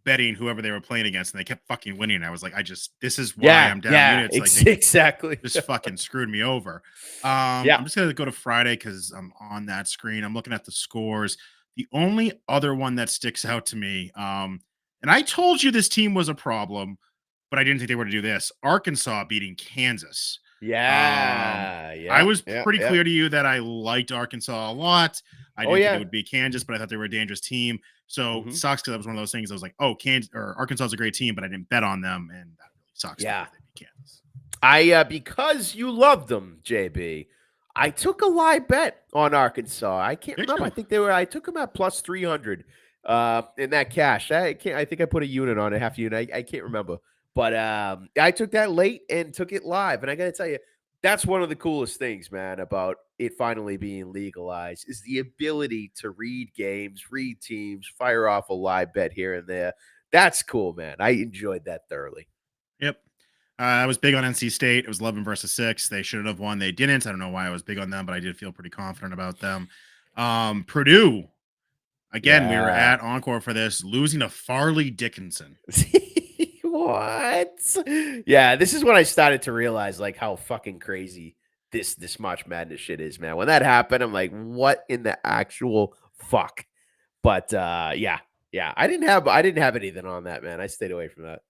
betting whoever they were playing against, and they kept fucking winning. I was like, this is why I'm down units. Like, exactly. Just fucking screwed me over. I'm just gonna go to Friday because I'm on that screen. I'm looking at the scores. The only other one that sticks out to me, and I told you this team was a problem, but I didn't think they were to do this. Arkansas beating Kansas. I was pretty clear to you that I liked Arkansas a lot. I didn't think it would be Kansas, but I thought they were a dangerous team. So it sucks because that was one of those things. I was like, oh, Arkansas is a great team, but I didn't bet on them, and that really sucks. Yeah, they beat Kansas. Because you loved them, JB, I took a live bet on Arkansas. I can't remember. I think I took them at plus 300 in that cash. I think I put a unit on it, half unit. I can't remember. But I took that late and took it live. And I got to tell you, that's one of the coolest things, man, about it finally being legalized is the ability to read games, read teams, fire off a live bet here and there. That's cool, man. I enjoyed that thoroughly. Yep. I was big on NC State. It was 11 versus 6. They should have won. They didn't. I don't know why I was big on them, but I did feel pretty confident about them. Purdue. Again, we were at Encore for this, losing to Farley Dickinson. What? Yeah, this is when I started to realize like how fucking crazy this March Madness shit is, man. When that happened, I'm like, what in the actual fuck? But yeah. I didn't have anything on that, man. I stayed away from that.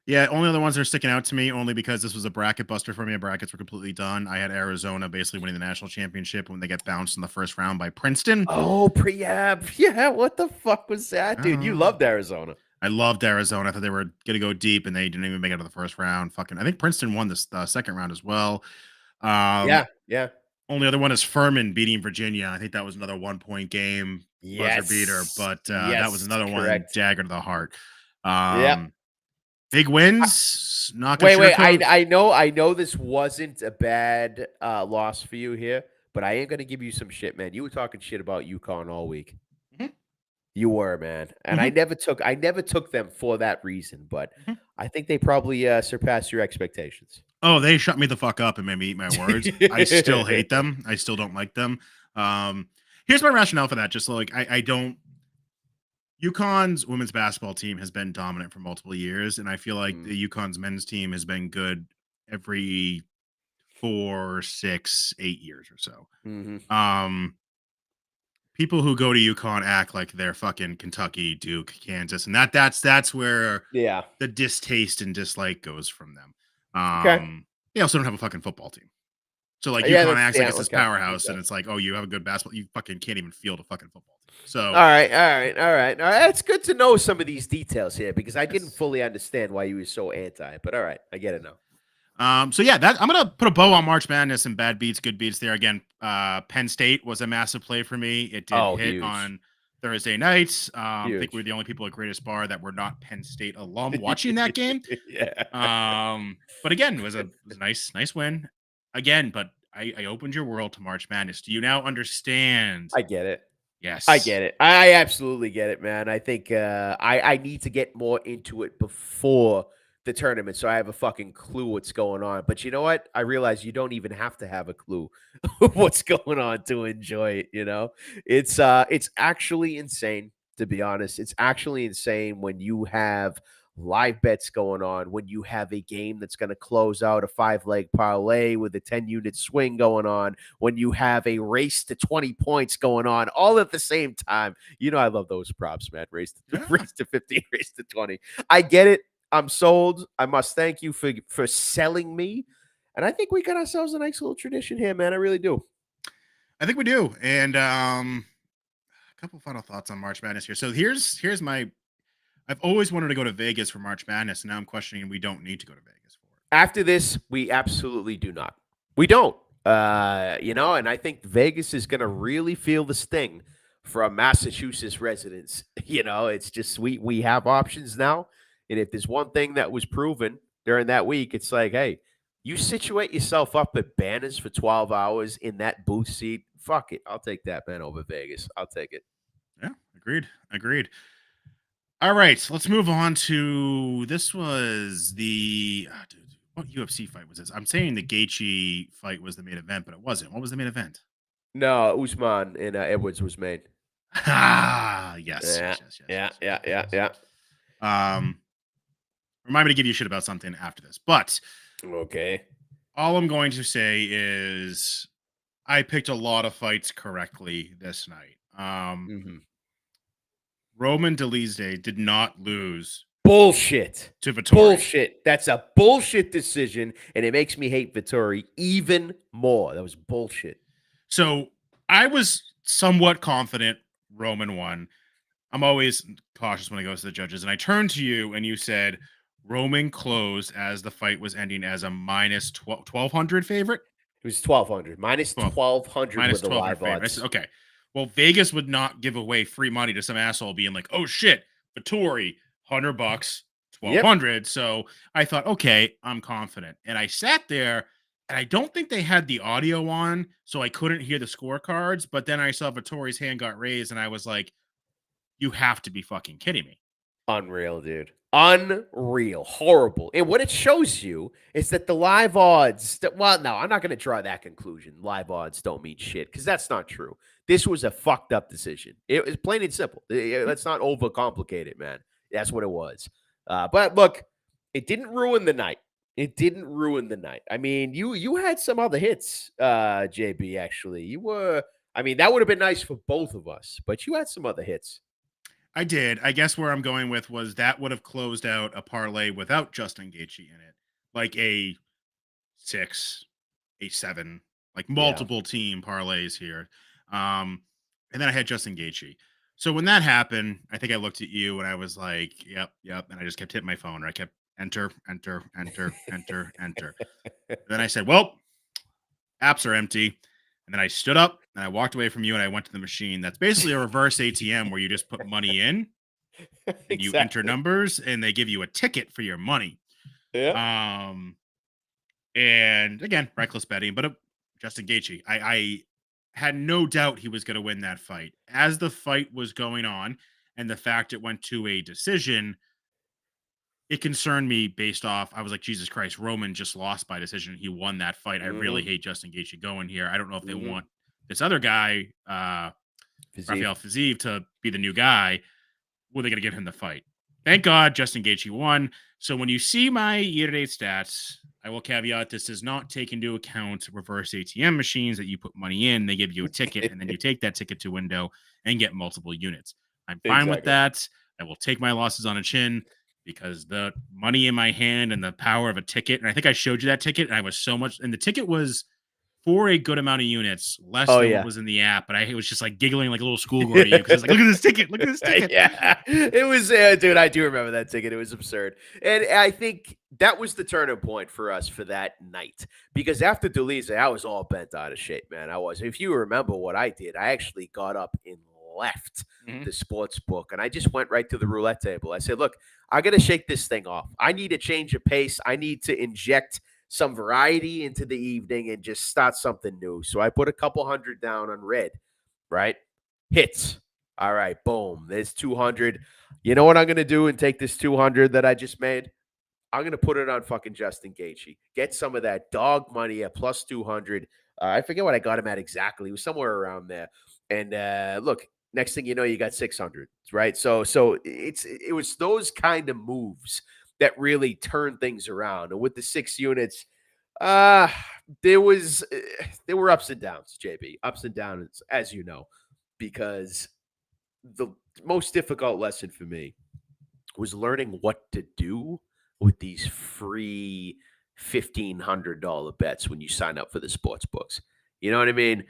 Yeah, only other ones that are sticking out to me, only because this was a bracket buster for me. Brackets were completely done. I had Arizona basically winning the national championship when they get bounced in the first round by Princeton. Oh, yeah. What the fuck was that, dude? You loved Arizona. I loved Arizona. I thought they were going to go deep, and they didn't even make it to the first round. I think Princeton won this second round as well. Yeah. Only other one is Furman beating Virginia. I think that was another 1-point game, buzzer beater, but that was another one dagger to the heart. Big wins. Wait. I know this wasn't a bad loss for you here, but I am going to give you some shit, man. You were talking shit about UConn all week. You were, man. And I never took them for that reason, but I think they probably surpassed your expectations. Oh, they shut me the fuck up and made me eat my words. I still hate them. I still don't like them. Here's my rationale for that. Just like I don't. UConn's women's basketball team has been dominant for multiple years, and I feel like the UConn's men's team has been good every 4, 6, 8 years or so. People who go to UConn act like they're fucking Kentucky, Duke, Kansas, and that's where the distaste and dislike goes from them. They also don't have a fucking football team. So like Yeah, UConn acts like it's this okay, powerhouse, okay. and it's like, oh, you have a good basketball. You fucking can't even field a fucking football team. So All right. It's good to know some of these details here because I didn't yes. fully understand why you were so anti. But all right, I get it now. So yeah, that I'm gonna put a bow on March Madness and bad beats, good beats there. Again, Penn State was a massive play for me. It did hit Huge. on Thursday nights. I think Huge. we're the only people at Greatest Bar that were not Penn State alum watching that game. Yeah. But again, it was a nice win. Again, but I opened your world to March Madness. Do you now understand? I get it. Yes. I get it. I absolutely get it, man. I think I need to get more into it before the tournament so I have a fucking clue what's going on. But you know what? I realize you don't even have to have a clue what's going on to enjoy it, you know? It's actually insane, to be honest. It's actually insane when you have live bets going on, when you have a game that's going to close out a 5-leg parlay with a 10-unit swing going on, when you have a race to 20 points going on all at the same time. You know, I love those props, man. Race to 15, race to 20. I get it. I'm sold. I must thank you for selling me. And I think we got ourselves a nice little tradition here, man. I really do. I think we do. And a couple final thoughts on March Madness here. So here's my I've always wanted to go to Vegas for March Madness, and now I'm questioning we don't need to go to Vegas for it. After this, we absolutely do not. We don't. You know, and I think Vegas is going to really feel the sting from Massachusetts residents. You know, it's just we have options now, and if there's one thing that was proven during that week, it's like, hey, you situate yourself up at Banners for 12 hours in that booth seat. Fuck it, I'll take that, man, over Vegas. I'll take it. Yeah, agreed. All right, let's move on to this. Was the dude, what UFC fight was this? I'm saying the Gaethje fight was the main event, but it wasn't. What was the main event? No, Usman and Edwards was made. Yes. Yeah. Remind me to give you shit about something after this, but okay. All I'm going to say is I picked a lot of fights correctly this night. Roman Dolidze did not lose. Bullshit. To Vettori. Bullshit. That's a bullshit decision, and it makes me hate Vettori even more. That was bullshit. So I was somewhat confident Roman won. I'm always cautious when it goes to the judges. And I turned to you and you said Roman closed as the fight was ending as a minus 1,200 favorite. It was 1,200. Minus 1,200 minus with the live odds. Said, okay. Well, Vegas would not give away free money to some asshole being like, oh shit, Vettori, $100, 1,200. Yep. So I thought, okay, I'm confident. And I sat there and I don't think they had the audio on, so I couldn't hear the scorecards. But then I saw Vettori's hand got raised and I was like, you have to be fucking kidding me. Unreal, dude. Unreal. Horrible. And what it shows you is that the live odds, well, no, I'm not going to draw that conclusion. Live odds don't mean shit because that's not true. This was a fucked up decision. It was plain and simple. Let's not overcomplicate it, man. That's what it was. But look, it didn't ruin the night. It didn't ruin the night. I mean, you had some other hits, JB, actually. That would have been nice for both of us, but you had some other hits. I did. I guess where I'm going with was that would have closed out a parlay without Justin Gaethje in it, like a 6, a 7, like multiple team parlays here. And then I had Justin Gaethje. So when that happened, I think I looked at you and I was like, yep. And I just kept hitting my phone. Or I kept enter. Then I said, well, apps are empty. And then I stood up and I walked away from you and I went to the machine. That's basically a reverse ATM where you just put money in and you enter numbers and they give you a ticket for your money. Yeah. And again, reckless betting, but Justin Gaethje, I had no doubt he was going to win that fight. As the fight was going on and the fact it went to a decision, it concerned me based off, I was like, Jesus Christ, Roman just lost by decision. He won that fight. I really hate Justin Gaethje going here. I don't know if they want this other guy, Rafael Fiziev, to be the new guy. Were they going to give him the fight? Thank God Justin Gaethje won. So when you see my year-to-date stats, I will caveat this does not take into account reverse ATM machines that you put money in. They give you a ticket, and then you take that ticket to window and get multiple units. I'm fine with that. I will take my losses on a chin because the money in my hand and the power of a ticket, and I think I showed you that ticket, and I was so much, and the ticket was for a good amount of units, less Oh, than yeah. what was in the app. But I was just like giggling like a little schoolgirl to you because I was like, look at this ticket, look at this ticket. Yeah, it was, dude. I do remember that ticket. It was absurd, and I think that was the turning point for us for that night. Because after Delize, I was all bent out of shape, man. I was. If you remember what I did, I actually got up and left the sports book, and I just went right to the roulette table. I said, "Look, I got to shake this thing off. I need a change of pace. I need to inject some variety into the evening and just start something new." So I put a couple hundred down on red, right? Hits. All right, boom. There's 200. You know what I'm going to do and take this 200 that I just made? I'm going to put it on fucking Justin Gaethje. Get some of that dog money at plus 200. I forget what I got him at exactly. It was somewhere around there. And look, next thing you know, you got 600, right? So it was those kind of moves that really turned things around. And with the 6 units, there were ups and downs, JB, ups and downs, as you know, because the most difficult lesson for me was learning what to do with these free $1,500 bets when you sign up for the sports books. You know what I mean?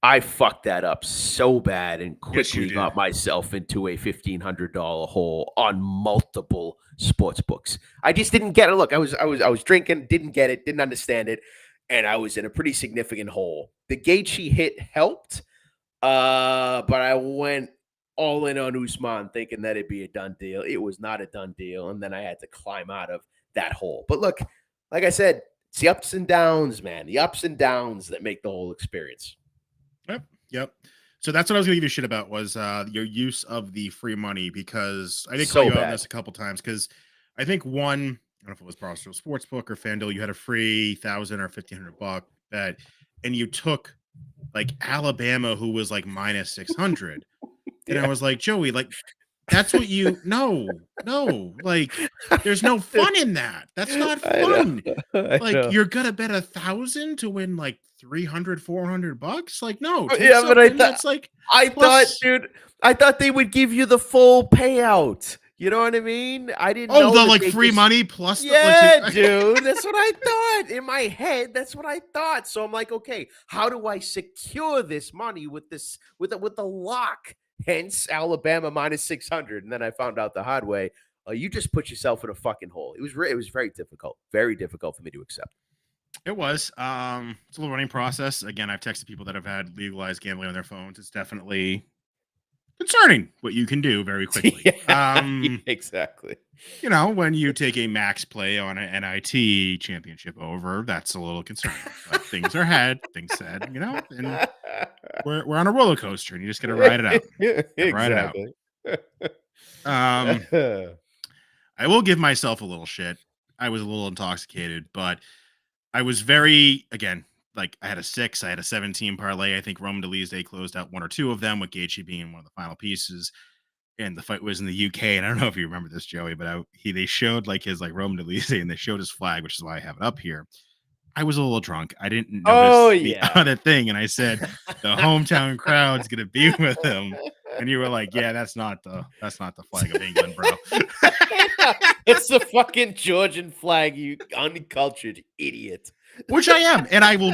I fucked that up so bad and quickly got myself into a $1,500 hole on multiple sports books. I just didn't get it. Look, I was drinking, didn't get it, didn't understand it, and I was in a pretty significant hole. The Gaethje hit helped, but I went all in on Usman thinking that it'd be a done deal. It was not a done deal, and then I had to climb out of that hole. But look, like I said, it's the ups and downs, man. The ups and downs that make the whole experience. Yep. So that's what I was going to give you shit about was your use of the free money, because I did So call you out on bad. this a couple times because I think one, I don't know if it was Barstool Sportsbook or FanDuel, you had a free $1,000 or $1,500 bet, and you took like Alabama, who was like minus 600, and I was like, Joey, like that's what you no, like there's no fun in that. That's not fun. Like you're gonna bet 1,000 to win like 300, $400. Like, no, take Yeah, but that's like I thought they would give you the full payout. You know what I mean? I didn't know the that like they free just- money plus Yeah, dude. That's what I thought. In my head, that's what I thought. So I'm like, okay, how do I secure this money with this with the lock? Hence Alabama minus 600. And then I found out the hard way. You just put yourself in a fucking hole. It was very difficult for me to accept. It was. It's a little running process. Again, I've texted people that have had legalized gambling on their phones. It's definitely concerning what you can do very quickly. Exactly. You know, when you take a max play on an NIT championship over, that's a little concerning. But things are things said, you know, and we're on a roller coaster and you just got to ride it out. Exactly. Ride it out. I will give myself a little shit. I was a little intoxicated, but I was again, like I had a 6, I had a 17 parlay. I think Roman Dolidze closed out 1 or 2 of them, with Gaethje being one of the final pieces. And the fight was in the UK. And I don't know if you remember this, Joey, but they showed like his like Roman Dolidze, and they showed his flag, which is why I have it up here. I was a little drunk. I didn't notice the other thing, and I said the hometown crowd's gonna be with him. And you were like, "Yeah, that's not the flag of England, bro." It's the fucking Georgian flag, you uncultured idiot. Which I am, and I will.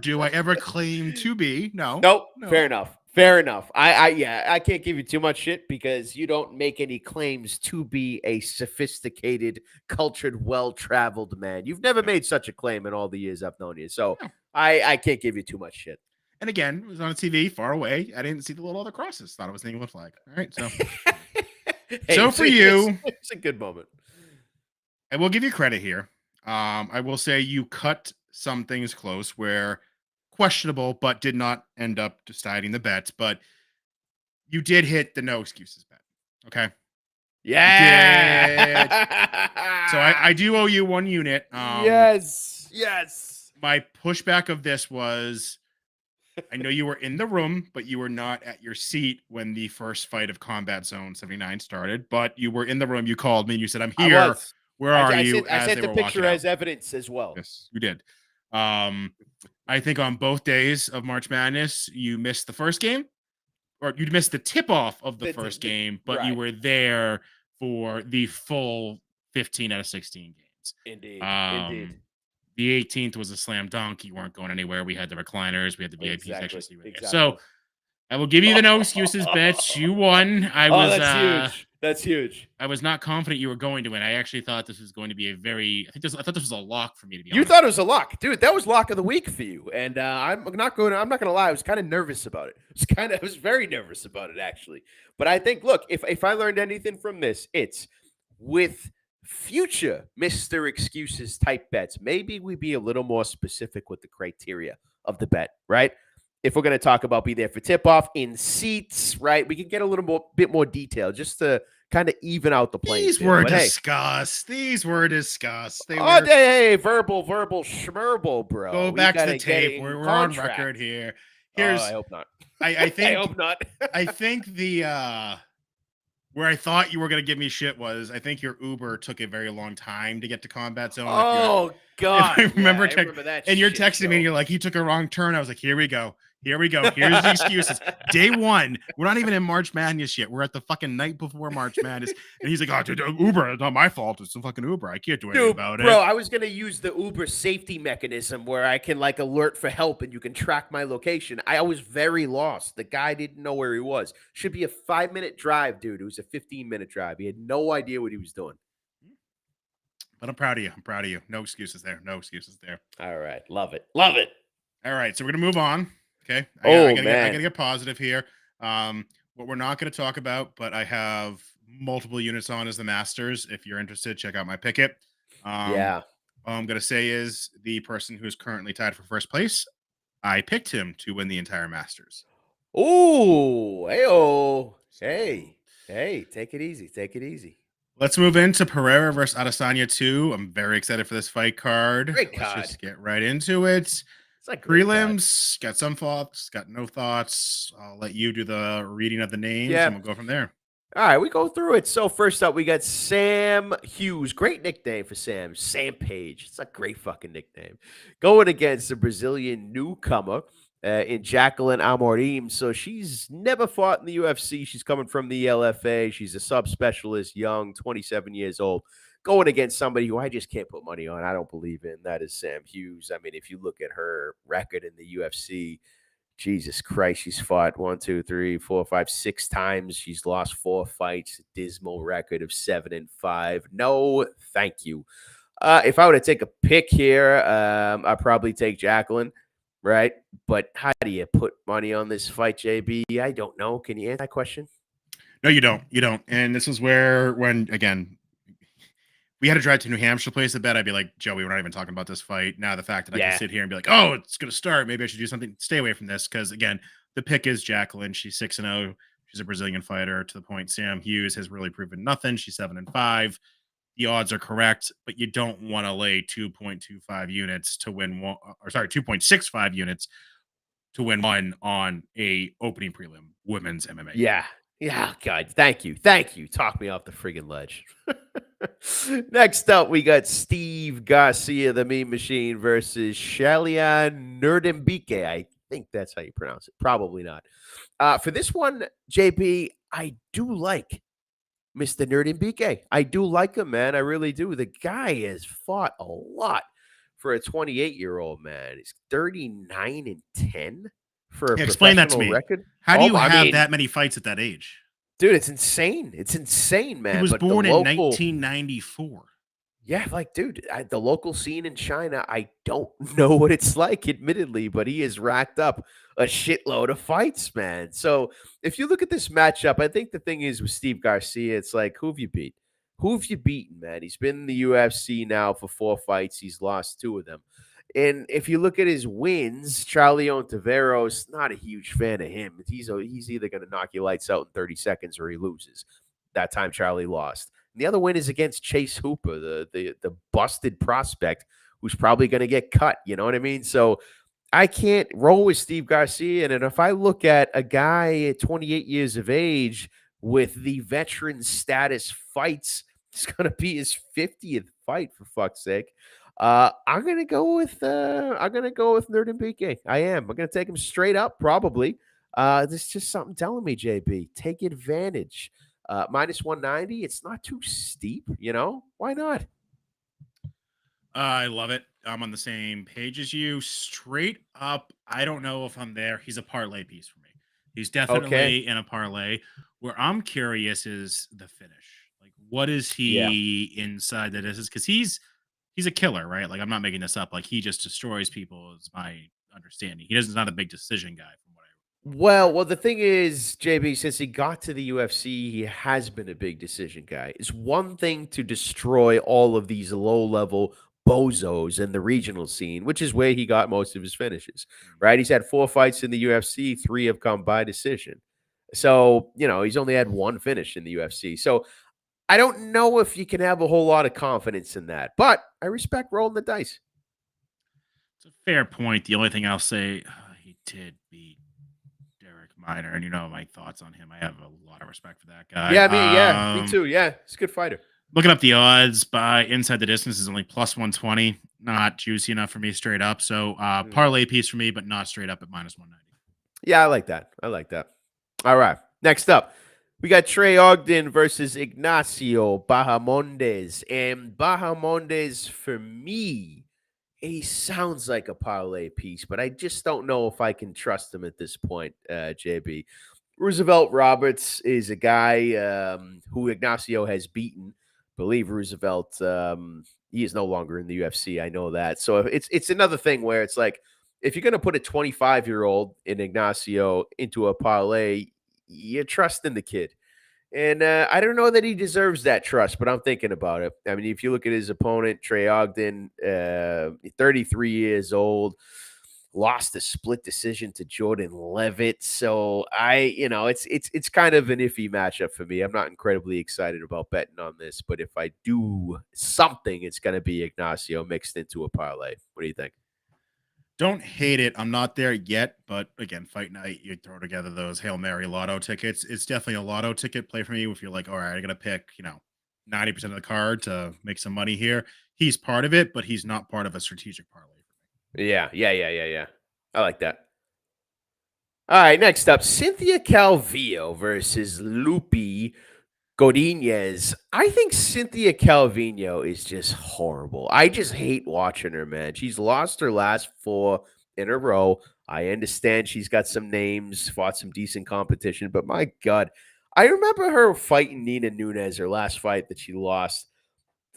Do I ever claim to be? No. Nope. Fair enough. I can't give you too much shit because you don't make any claims to be a sophisticated, cultured, well-traveled man. You've never made such a claim in all the years I've known you. So I can't give you too much shit. And again, it was on a TV far away. I didn't see the little other crosses. Thought it was the England flag. All right, so so for you, it's a good moment. I will give you credit here. I will say you cut some things close where questionable, but did not end up deciding the bets. But you did hit the no excuses bet. Okay. Yeah. So I do owe you 1 unit. Yes. My pushback of this was, I know you were in the room, but you were not at your seat when the first fight of Combat Zone 79 started. But you were in the room. You called me and you said, "I'm here. Where are you?" I sent the picture as evidence as well. Yes, you did. I think on both days of March Madness, you missed the first game, or you missed the tip-off of the first game, but you were there for the full 15 out of 16 games. Indeed. The 18th was a slam dunk. You weren't going anywhere. We had the recliners. We had the VIP section. So, Exactly. so I will give you the no excuses bet. You won. That's huge. That's huge. I was not confident you were going to win. I actually thought this was going to be I thought this was a lock for me, to be honest. You thought it was a lock, dude. That was lock of the week for you. And I'm not gonna lie, I was kind of nervous about it. I was very nervous about it, actually. But I think, look, if I learned anything from this, it's with future Mr. Excuses type bets, maybe we be a little more specific with the criteria of the bet, right? If we're going to talk about be there for tip-off in seats, right? We can get a little bit more detail just to kind of even out the playing field. These were discussed. Hey, verbal schmerble, bro. Go back to the tape. We're on record here. I hope not. I think. I hope not. I think where I thought you were going to give me shit was I think your Uber took a very long time to get to Combat Zone. Oh, God. I remember that. And you're texting me and you're like, he took a wrong turn. I was like, here we go. Here's the excuses. Day one. We're not even in March Madness yet. We're at the fucking night before March Madness. And he's like, oh, dude, Uber. It's not my fault. It's the fucking Uber. I can't do anything about it. Bro, I was going to use the Uber safety mechanism where I can like alert for help and you can track my location. I was very lost. The guy didn't know where he was. Should be a 5-minute drive, dude. It was a 15-minute drive. He had no idea what he was doing. But I'm proud of you. No excuses there. All right. Love it. All right. So we're going to move on. Okay. I gotta get positive here. What we're not going to talk about, but I have multiple units on as the Masters. If you're interested, check out my picket. Yeah. All I'm going to say is the person who is currently tied for first place, I picked him to win the entire Masters. Ooh. Hey, take it easy. Let's move into Pereira versus Adesanya 2. I'm very excited for this fight card. Great card. Let's just get right into it. Like prelims, got some thoughts, got no thoughts. I'll let you do the reading of the names and we'll go from there. All right, we go through it. So first up, we got Sam Hughes. Great nickname for Sam. Sam Page. It's a great fucking nickname. Going against the Brazilian newcomer in Jacqueline Amorim. So she's never fought in the UFC. She's coming from the LFA. She's a subspecialist, young, 27 years old. Going against somebody who I just can't put money on. I don't believe in. That is Sam Hughes. I mean, if you look at her record in the UFC, Jesus Christ, she's fought 1, 2, 3, 4, 5, 6 times. She's lost 4 fights. Dismal record of 7-5. No, thank you. If I were to take a pick here, I'd probably take Jacqueline, right? But how do you put money on this fight, JB? I don't know. Can you answer that question? No, you don't. And this is where, when, again, we had to drive to New Hampshire to place a bet, I'd be like, Joey, we're not even talking about this fight. Now the fact that I can sit here and be like, oh, it's going to start. Maybe I should do something. Stay away from this because, again, the pick is Jacqueline. She's 6-0. She's a Brazilian fighter to the point. Sam Hughes has really proven nothing. She's 7-5. The odds are correct, but you don't want to lay 2.25 units to win one, or sorry, 2.65 units to win one on a opening prelim women's MMA. Yeah, God, thank you. Talk me off the friggin' ledge. Next up, we got Steve Garcia, the Meme Machine, versus Shalian Nerdembike. I think that's how you pronounce it. Probably not. For this one, JB, I do like Mr. Nerdembike. I do like him, man. I really do. The guy has fought a lot for a 28-year-old, man. He's 39-10 for a explain that to me. Record. How do you have that many fights at that age? Dude, it's insane. It's insane, man. He was born in 1994. Yeah, like, dude, the local scene in China, I don't know what it's like, admittedly, but he has racked up a shitload of fights, man. So if you look at this matchup, I think the thing is with Steve Garcia, it's like, who have you beat? Who have you beaten, man? He's been in the UFC now for 4 fights. He's lost 2 of them. And if you look at his wins, Charlie Ontiveros, not a huge fan of him. He's either going to knock your lights out in 30 seconds or he loses. That time Charlie lost. And the other win is against Chase Hooper, the busted prospect who's probably going to get cut. You know what I mean? So I can't roll with Steve Garcia. And if I look at a guy at 28 years of age with the veteran status fights, it's going to be his 50th fight, for fuck's sake. I'm gonna go with Nerdembike. I am. I'm gonna take him straight up, probably. There's just something telling me, JB, take advantage. Minus 190. It's not too steep, you know. Why not? I love it. I'm on the same page as you. Straight up, I don't know if I'm there. He's a parlay piece for me. He's Okay. definitely in a parlay. Where I'm curious is the finish. Like, what is Yeah. he inside that is? Because he's a killer, right? Like, I'm not making this up. Like, he just destroys people. Is my understanding. He's not a big decision guy from what Well, the thing is, JB, since he got to the UFC, he has been a big decision guy. It's one thing to destroy all of these low-level bozos in the regional scene, which is where he got most of his finishes, right? He's had 4 fights in the UFC, 3 have come by decision. So, he's only had 1 finish in the UFC. So, I don't know if you can have a whole lot of confidence in that, but I respect rolling the dice. it's a fair point. The only thing I'll say, he did beat Derek Miner, and you know my thoughts on him. I have a lot of respect for that guy. Yeah, me too. Yeah, he's a good fighter. Looking up the odds by inside the distance is only plus 120. Not juicy enough for me straight up. So parlay piece for me, but not straight up at minus 190. Yeah, I like that. All right. Next up, we got Trey Ogden versus Ignacio Bahamondes. And Bahamondes, for me, he sounds like a parlay piece, but I just don't know if I can trust him at this point, JB. Roosevelt Roberts is a guy who Ignacio has beaten. Believe Roosevelt, he is no longer in the UFC. I know that. So it's another thing where it's like, if you're going to put a 25-year-old in Ignacio into a parlay, you trust in the kid. And I don't know that he deserves that trust, but I'm thinking about it. I mean, if you look at his opponent, Trey Ogden, 33 years old, lost a split decision to Jordan Levitt. So it's kind of an iffy matchup for me. I'm not incredibly excited about betting on this, but if I do something, it's going to be Ignacio mixed into a parlay. What do you think? Don't hate it. I'm not there yet, but again, fight night, you throw together those Hail Mary lotto tickets. It's definitely a lotto ticket play for me. If you're like, all right, I got to pick, 90% of the card to make some money here. He's part of it, but he's not part of a strategic parlay for me. Yeah. I like that. All right, next up, Cynthia Calvillo versus Lupi Godinez. I think Cynthia Calvillo is just horrible. I just hate watching her, man. She's lost her last 4 in a row. I understand she's got some names, fought some decent competition, but my God, I remember her fighting Nina Nunes, her last fight that she lost.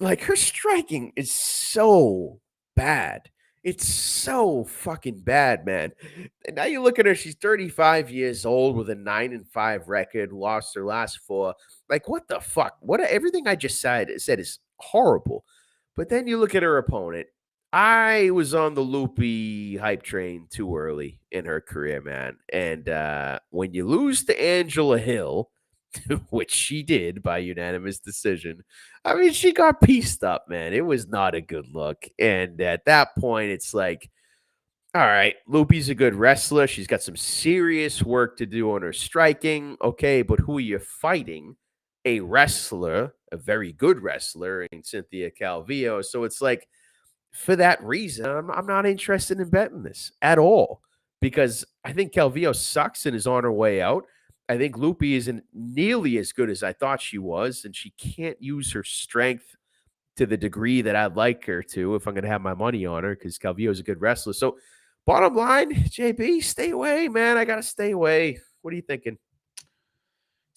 Like, her striking is so bad. It's so fucking bad, man. And now you look at her, she's 35 years old with a 9-5 record, lost her last 4. Like, what the fuck? Everything I just said is horrible. But then you look at her opponent. I was on the Loopy hype train too early in her career, man. And when you lose to Angela Hill, which she did by unanimous decision, I mean, she got pieced up, man. It was not a good look. And at that point, it's like, all right, Loopy's a good wrestler. She's got some serious work to do on her striking. Okay, but who are you fighting? A wrestler, a very good wrestler in Cynthia Calvillo. So it's like, for that reason, I'm not interested in betting this at all because I think Calvillo sucks and is on her way out. I think Loopy isn't nearly as good as I thought she was, and she can't use her strength to the degree that I'd like her to if I'm going to have my money on her because Calvillo is a good wrestler. So, bottom line, JB, stay away, man. I got to stay away. What are you thinking?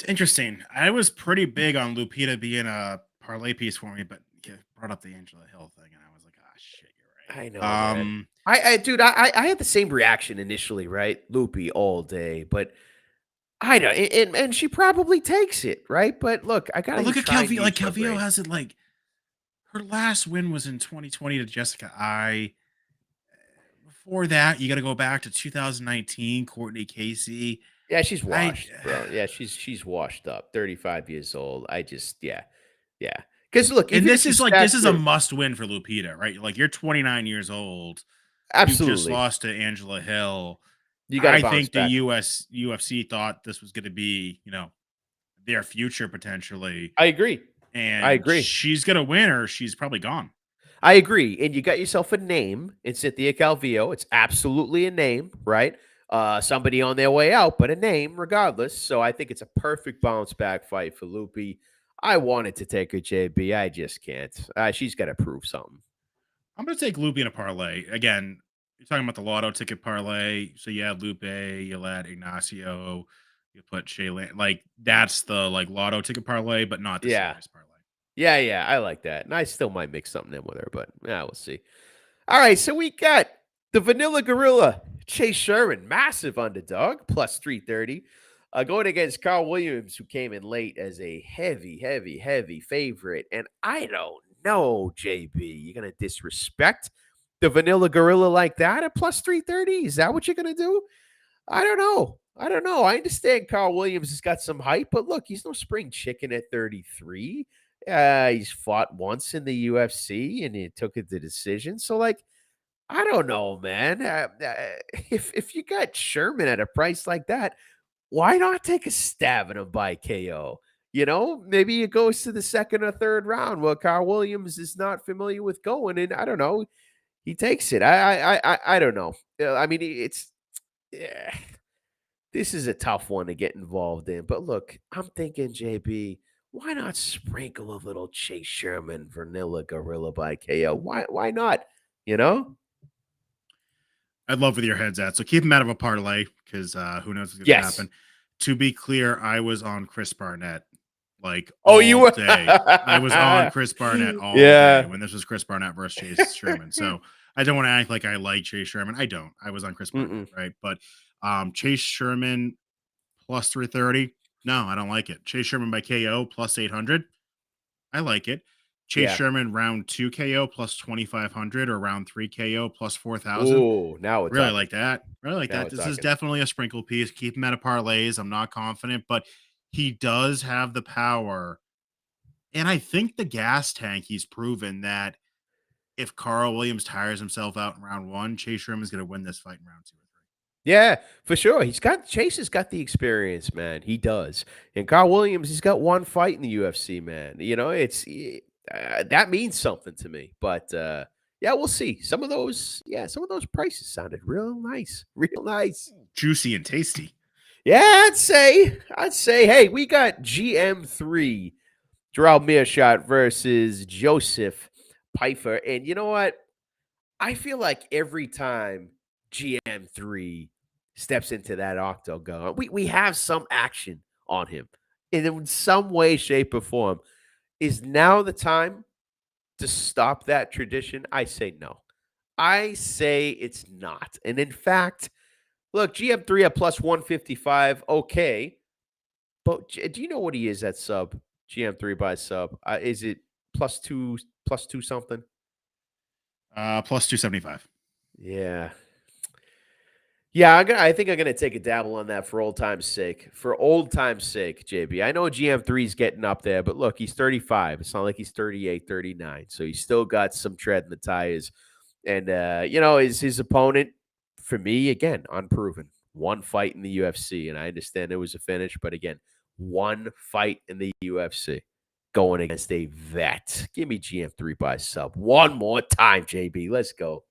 It's interesting. I was pretty big on Lupita being a parlay piece for me, but you brought up the Angela Hill thing, and I was like, ah, shit, you're right. I know, man. I had the same reaction initially, right? Loopy all day, but I know, and she probably takes it, right? But look, I got to look at Calvillo. Like Calvillo has it like her last win was in 2020 to Jessica I. Before that, you got to go back to 2019, Courtney Casey. Yeah, she's washed, bro. Yeah, she's washed up. 35 years old. Yeah. Because look, and this is a must win for Lupita, right? Like you're 29 years old. Absolutely, you just lost to Angela Hill. I think the UFC thought this was going to be, their future potentially. I agree. And I agree. She's going to win or she's probably gone. I agree. And you got yourself a name in Cynthia Calvillo. It's absolutely a name, right? Somebody on their way out, but a name regardless. So I think it's a perfect bounce back fight for Loopy. I wanted to take her, JB. I just can't. She's got to prove something. I'm going to take Lupe in a parlay. Again, you're talking about the lotto ticket parlay. So you add Lupe, you'll add Ignacio, you put Shaylan. Like, that's the like lotto ticket parlay, but not the Yeah. serious parlay. Yeah, I like that. And I still might mix something in with her, but yeah, we'll see. All right, so we got the Vanilla Gorilla, Chase Sherman, massive underdog, plus 330. Going against Carl Williams, who came in late as a heavy favorite. And I don't know, JB, you're going to disrespect the Vanilla Gorilla like that at plus 330? Is that what you're going to do? I don't know. I understand Carl Williams has got some hype, but look, he's no spring chicken at 33. He's fought once in the UFC and he took it to decision. So, like, I don't know, man. If you got Sherman at a price like that, why not take a stab at him by KO? You know, maybe it goes to the second or third round where Carl Williams is not familiar with going, and I don't know, he takes it. I don't know. I mean, it's yeah, this is a tough one to get involved in. But look, I'm thinking, JB, why not sprinkle a little Chase Sherman Vanilla Gorilla by KO? Why not? You know? I'd love where your head's at. So keep him out of a parlay because who knows what's going to Yes. happen. To be clear, I was on Chris Barnett like Oh, you all were? day. I was on Chris Barnett all day when this was Chris Barnett versus Chase Sherman. So I don't want to act like I like Chase Sherman. I don't. I was on Chris Barnett, right? But Chase Sherman plus 330. No, I don't like it. Chase Sherman by KO plus 800. I like it. Chase Sherman round 2 KO plus 2,500 or round 3 KO plus 4,000. Oh, now it's really like that. Really like Now that. it's This is talking. definitely a sprinkle piece. Keep him out of parlays. I'm not confident, but he does have the power. And I think the gas tank, he's proven that if Carl Williams tires himself out in round 1, Chase Sherman's going to win this fight in round 2 or 3. Yeah, for sure. Chase has got the experience, man. He does. And Carl Williams, he's got one fight in the UFC, man. You know, it's that means something to me. But yeah, we'll see. Some of those prices sounded real nice. Real nice. Juicy and tasty. Yeah, I'd say, hey, we got GM3, Gerald Mearshot versus Joseph Pfeiffer. And you know what? I feel like every time GM3 steps into that octagon, we have some action on him in some way, shape, or form. Is now the time to stop that tradition? I say no. I say it's not. And in fact, look, GM3 at plus 155, okay. But do you know what he is at sub? GM3 by sub. Is it plus two something? Plus 275. Yeah. Yeah, I think I'm gonna take a dabble on that for old time's sake. For old time's sake, JB. I know GM3 is getting up there, but look, he's 35. It's not like he's 38, 39. So he's still got some tread in the tires. And you know, is his opponent, for me, again, unproven. One fight in the UFC, and I understand it was a finish, but again, one fight in the UFC going against a vet. Give me GM3 by sub one more time, JB. Let's go.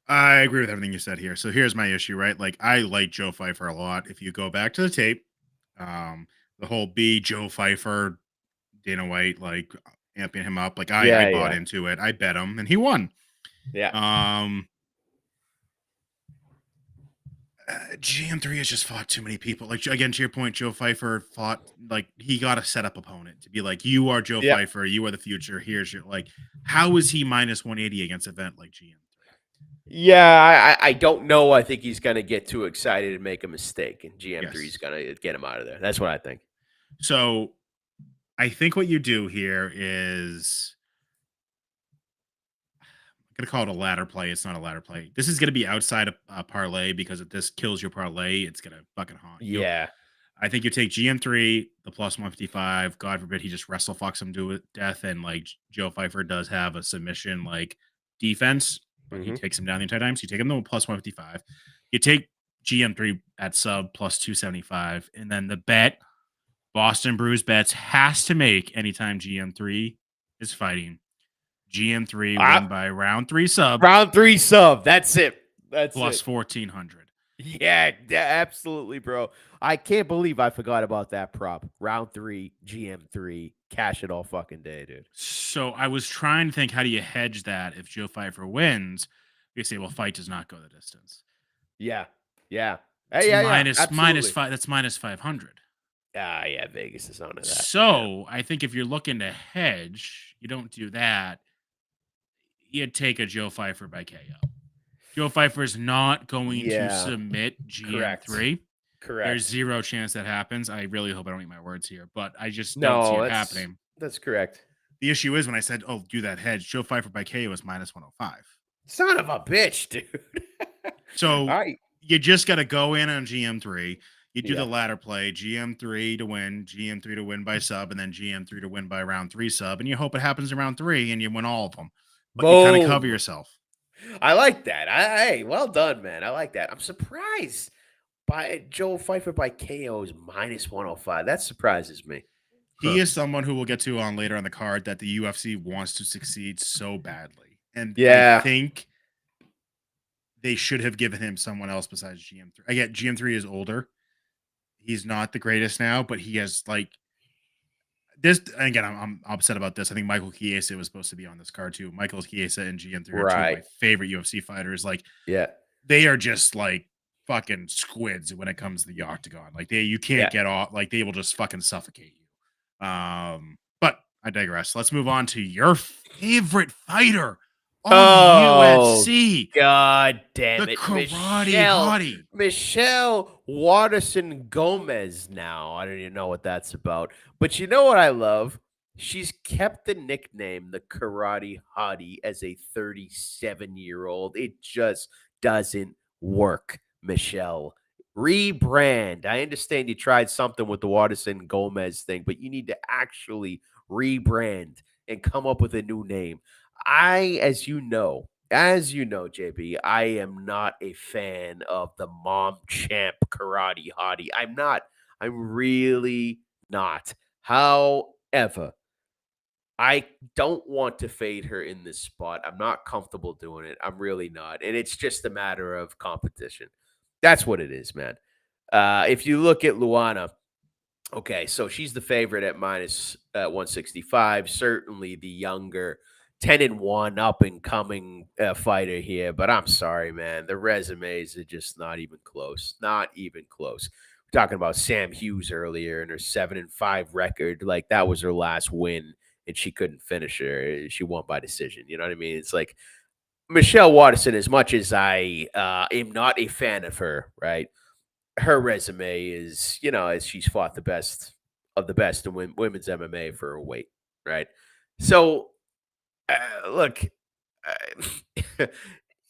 I agree with everything you said here. So here's my issue, right? Like, I like Joe Pfeiffer a lot. If you go back to the tape, the whole B Joe Pfeiffer, Dana White, like amping him up. Like I bought into it. I bet him, and he won. Yeah. GM3 has just fought too many people. Like, again, to your point, Joe Pfeiffer fought, like, he got a setup opponent to be like, you are Joe Pfeiffer, you are the future. Here's your, like, how is he minus 180 against an event like GM3? Yeah, I don't know. I think he's going to get too excited and make a mistake, and GM3 is going to get him out of there. That's what I think. So I think what you do here is, I'm going to call it a ladder play. It's not a ladder play. This is going to be outside of parlay because if this kills your parlay, it's going to fucking haunt you. Yeah. I think you take GM3, the plus 155. God forbid he just wrestle fucks him to death. And like Joe Pfeiffer does have a submission like defense, but he takes him down the entire time. So you take him to plus 155. You take GM3 at sub plus 275. And then the bet, Boston Brews Bets has to make anytime GM3 is fighting. GM3 win by round 3 sub. Round 3 sub. That's it. That's plus it. 1,400. Yeah, absolutely, bro. I can't believe I forgot about that prop. Round 3, GM3 cash it all fucking day, dude. So I was trying to think, how do you hedge that if Joe Pfeiffer wins? You say, well, fight does not go the distance. Yeah. Yeah. It's Yeah. minus Absolutely. five. That's minus 500. Yeah. Vegas is on to that. So I think if you're looking to hedge, you don't do that. You'd take a Joe Pfeiffer by KO. Joe Pfeiffer is not going to submit GM3. Correct. There's zero chance that happens. I really hope I don't eat my words here, but I just don't see it happening. That's correct. The issue is when I said, "Oh, do that hedge," Joe Pfeiffer by KO is minus 105. Son of a bitch, dude. So you just got to go in on GM3. You do the ladder play, GM3 to win, GM3 to win by sub, and then GM3 to win by round 3 sub, and you hope it happens in round 3 and you win all of them. But you kind of cover yourself. I like that. Hey, well done, man. I like that. I'm surprised by Joe Pfeiffer by KO is minus 105. That surprises me. He is someone who we'll get to on later on the card that the UFC wants to succeed so badly. And I think they should have given him someone else besides GM3. I get GM3 is older. He's not the greatest now, but he has like this. Again, I'm upset about this. I think Michael Chiesa was supposed to be on this card too. Michael Chiesa and GM3 are two of my favorite UFC fighters. Like, they are just like fucking squids when it comes to the octagon. Like you can't get off. Like they will just fucking suffocate you. But I digress. Let's move on to your favorite fighter on UFC. God damn the it. Karate Hottie. Michelle Waterson Gomez now. I don't even know what that's about. But you know what I love? She's kept the nickname, the Karate Hottie, as a 37-year-old. It just doesn't work, Michelle. Rebrand. I understand you tried something with the Waterson Gomez thing, but you need to actually rebrand and come up with a new name. As you know, JB, I am not a fan of the mom champ Karate Hottie. I'm not. I'm really not. However, I don't want to fade her in this spot. I'm not comfortable doing it. I'm really not. And it's just a matter of competition. That's what it is, man. If you look at Luana, okay, so she's the favorite at minus 165. Certainly the younger 10-1 up and coming fighter here. But I'm sorry, man. The resumes are just not even close. Not even close. We're talking about Sam Hughes earlier and her 7-5 record. Like that was her last win, and she couldn't finish her. She won by decision. You know what I mean? It's like Michelle Waterson, as much as I am not a fan of her, right? Her resume is, as she's fought the best of the best in women's MMA for her weight, right? So, look,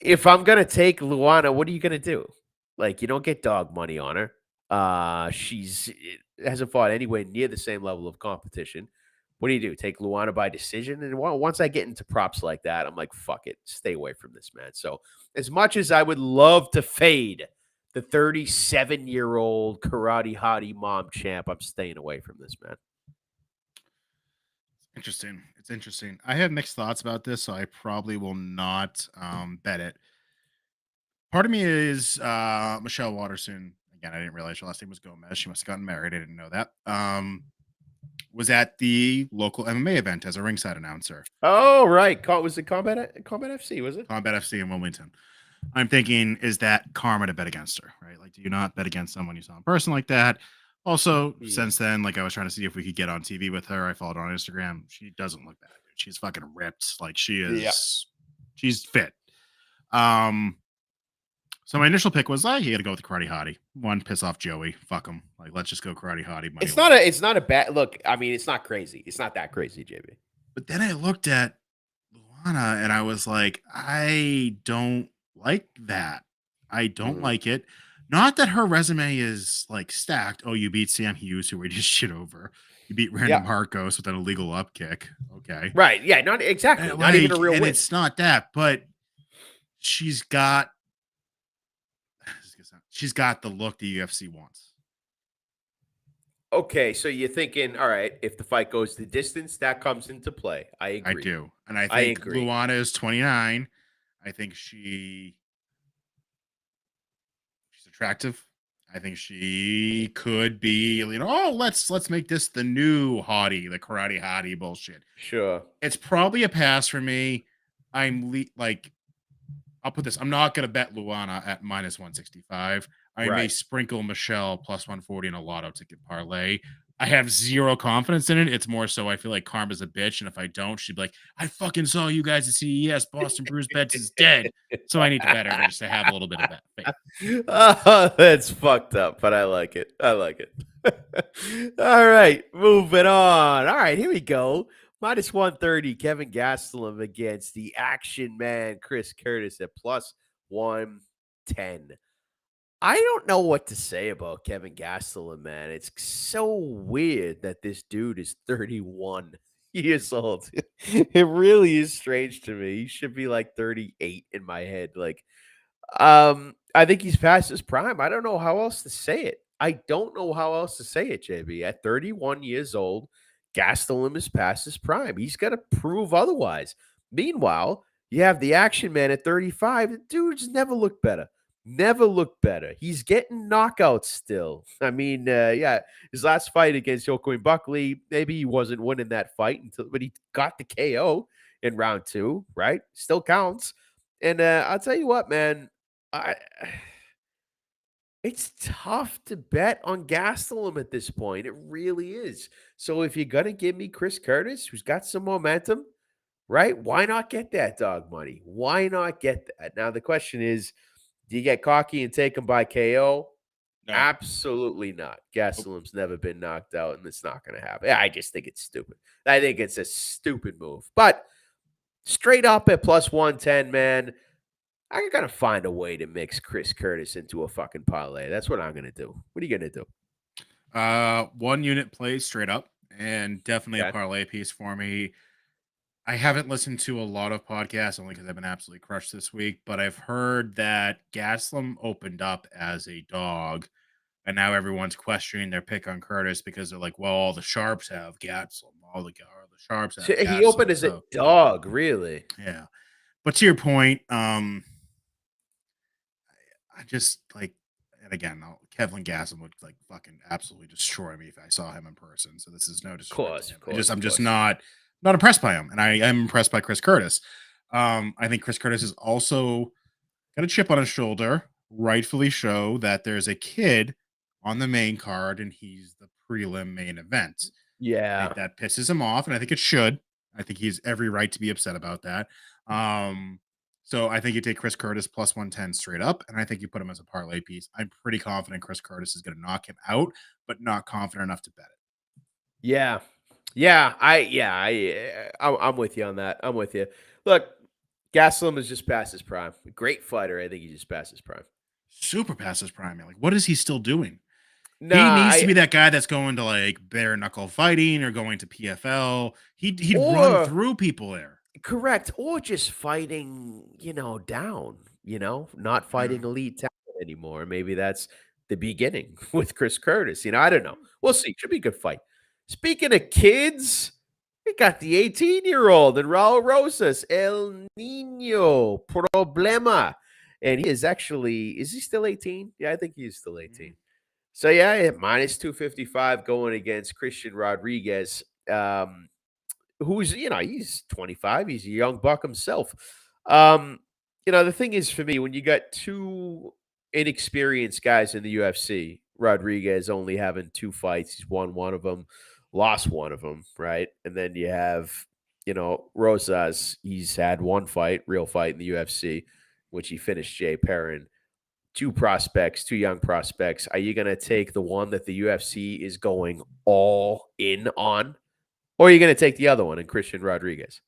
if I'm going to take Luana, what are you going to do? Like, you don't get dog money on her. She's hasn't fought anywhere near the same level of competition. What do? Take Luana by decision? And once I get into props like that, I'm like, fuck it. Stay away from this, man. So as much as I would love to fade the 37-year-old Karate Hottie mom champ, I'm staying away from this, man. Interesting. It's interesting. I have mixed thoughts about this, so I probably will not bet it. Part of me is Michelle Waterson. Again, I didn't realize her last name was Gomez. She must have gotten married. I didn't know that. Was at the local MMA event as a ringside announcer. Oh, right. Was it Combat FC, was it? Combat FC in Wilmington. I'm thinking, is that karma to bet against her, right? Like, do you not bet against someone you saw in person like that? Also, since then, like, I was trying to see if we could get on TV with her. I followed her on Instagram. She doesn't look bad. She's fucking ripped. Like, she is, she's fit. So my initial pick was like, you got to go with the Karate Hottie. One, piss off Joey. Fuck him. Like, let's just go Karate Hottie. It's not a bad look. I mean, it's not crazy. It's not that crazy, JB. But then I looked at Luana and I was like, I don't like that. I don't like it. Not that her resume is like stacked. Oh, you beat Sam Hughes, who we just shit over. You beat Brandon Marcos with an illegal up kick. Okay. Right. Yeah. Not exactly. Not even a real win. It's not that, but she's got the look the UFC wants. Okay, so you're thinking, all right, if the fight goes the distance, that comes into play. I agree. I do. And I think Luana is 29. I think she's attractive. I think she could be, oh, let's make this the new hottie, the karate hottie bullshit. Sure. It's probably a pass for me. I'll put this. I'm not going to bet Luana at minus 165. I may sprinkle Michelle plus 140 in a lotto ticket parlay. I have zero confidence in it. It's more so I feel like Karma's a bitch. And if I don't, she'd be like, I fucking saw you guys at CES. Boston Bruce Bets is dead. So I need to bet her just to have a little bit of that faith. Oh, that's fucked up, but I like it. I like it. All right, moving on. All right, here we go. Minus 130, Kevin Gastelum against the action man, Chris Curtis at plus 110. I don't know what to say about Kevin Gastelum, man. It's so weird that this dude is 31 years old. It really is strange to me. He should be like 38 in my head. Like, I think he's past his prime. I don't know how else to say it. JB. At 31 years old, Gastelum is past his prime. He's got to prove otherwise. Meanwhile, you have the action man at 35. The dude's never looked better. Never looked better. He's getting knockouts still. I mean, his last fight against Joaquin Buckley, maybe he wasn't winning that fight but he got the KO in round 2, right? Still counts. And I'll tell you what, man, it's tough to bet on Gastelum at this point. It really is. So if you're gonna give me Chris Curtis, who's got some momentum, right? Why not get that dog money? Why not get that? Now the question is, do you get cocky and take him by KO? No. Absolutely not. Gastelum's never been knocked out, and it's not going to happen. I just think it's stupid. I think it's a stupid move. But straight up at plus 110, man, I'm going to find a way to mix Chris Curtis into a fucking parlay. That's what I'm going to do. What are you going to do? 1 unit play straight up, and definitely a parlay piece for me. I haven't listened to a lot of podcasts only because I've been absolutely crushed this week, but I've heard that Gastelum opened up as a dog, and now everyone's questioning their pick on Curtis because they're like, well, all the sharps have Gastelum. All the sharps have Gastelum. He opened as a dog, really? Yeah. But to your point, I just like, and again, Kevin Gastelum would like fucking absolutely destroy me if I saw him in person. So this is no disrespect. Of course. I'm just not impressed by him, and I am impressed by Chris Curtis. I think Chris Curtis is also got a chip on his shoulder, rightfully so, that there's a kid on the main card and he's the prelim main event. Yeah, that pisses him off, and I think it should. I think he's every right to be upset about that. So I think you take Chris Curtis plus 110 straight up, and I think you put him as a parlay piece. I'm pretty confident Chris Curtis is going to knock him out, but not confident enough to bet it. Yeah. I'm with you on that. I'm with you. Look, Gastelum is just past his prime. Great fighter. I think he just passed his prime. Super past his prime. Like, what is he still doing? He needs to be that guy that's going to like bare knuckle fighting or going to PFL. He'd run through people there. Correct. Or just fighting, down, not fighting elite talent anymore. Maybe that's the beginning with Chris Curtis. I don't know. We'll see. Should be a good fight. Speaking of kids, we got the 18-year-old and Raul Rosas, El Nino Problema. And he is he still 18? Yeah, I think he is still 18. So, minus 255 going against Christian Rodriguez, who's, he's 25. He's a young buck himself. The thing is for me, when you got two inexperienced guys in the UFC, Rodriguez only having 2 fights, he's won one of them, lost one of them, right? And then you have, Rosas, he's had 1 fight, real fight in the UFC, which he finished Jay Perrin. 2 young prospects. Are you going to take the one that the UFC is going all in on? Or are you going to take the other one and Christian Rodriguez?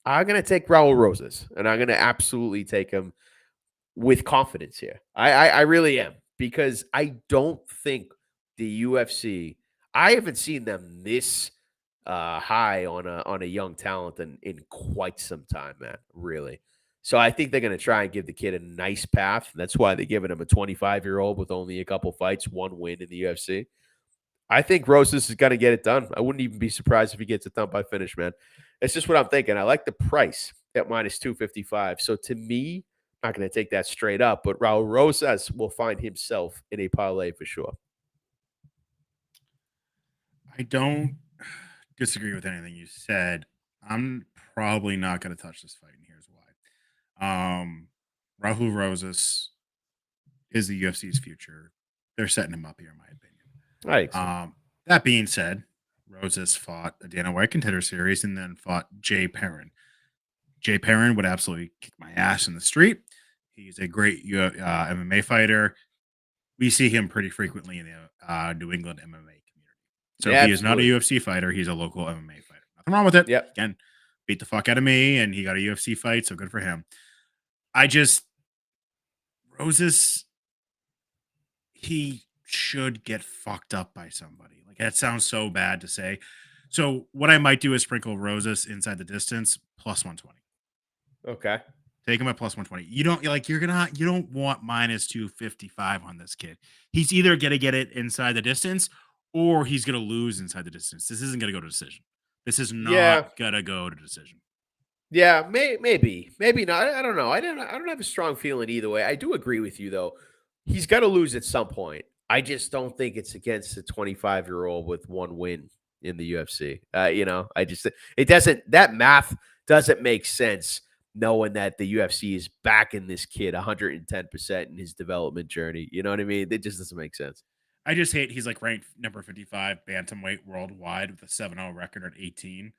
I'm going to take Raul Rosas, and I'm going to absolutely take him with confidence here. I really am, because I don't think the UFC, I haven't seen them this high on a young talent in quite some time, man, really. So I think they're going to try and give the kid a nice path. And that's why they're giving him a 25-year-old with only a couple fights, 1 win in the UFC. I think Rosas is going to get it done. I wouldn't even be surprised if he gets it done by finish, man. It's just what I'm thinking. I like the price at minus 255. So to me, Not going to take that straight up, but Raul Rosas will find himself in a parlay for sure. I don't disagree with anything you said. I'm probably not going to touch this fight, and here's why. Raul Rosas is the UFC's future. They're setting him up here, in my opinion. Right. That being said, Rosas fought a Dana White Contender Series and then fought Jay Perrin. Jay Perrin would absolutely kick my ass in the street. He's a great MMA fighter. We see him pretty frequently in the New England MMA community. So he is not a UFC fighter. He's a local MMA fighter. Nothing wrong with it. Yep. Again, beat the fuck out of me, and he got a UFC fight, so good for him. Rosas, he should get fucked up by somebody. Like, that sounds so bad to say. So what I might do is sprinkle Rosas inside the distance plus 120. Okay. Take him at plus 120. You don't want minus 255 on this kid. He's either going to get it inside the distance or he's going to lose inside the distance. This isn't going to go to decision. This is not going to go to decision. Yeah, maybe not. I don't know. I don't have a strong feeling either way. I do agree with you though. He's got to lose at some point. I just don't think it's against a 25-year-old with one win in the UFC. That math doesn't make sense knowing that the UFC is backing this kid 110% in his development journey. You know what I mean? It just doesn't make sense. I just hate he's like ranked number 55 bantamweight worldwide with a 7-0 record at 18.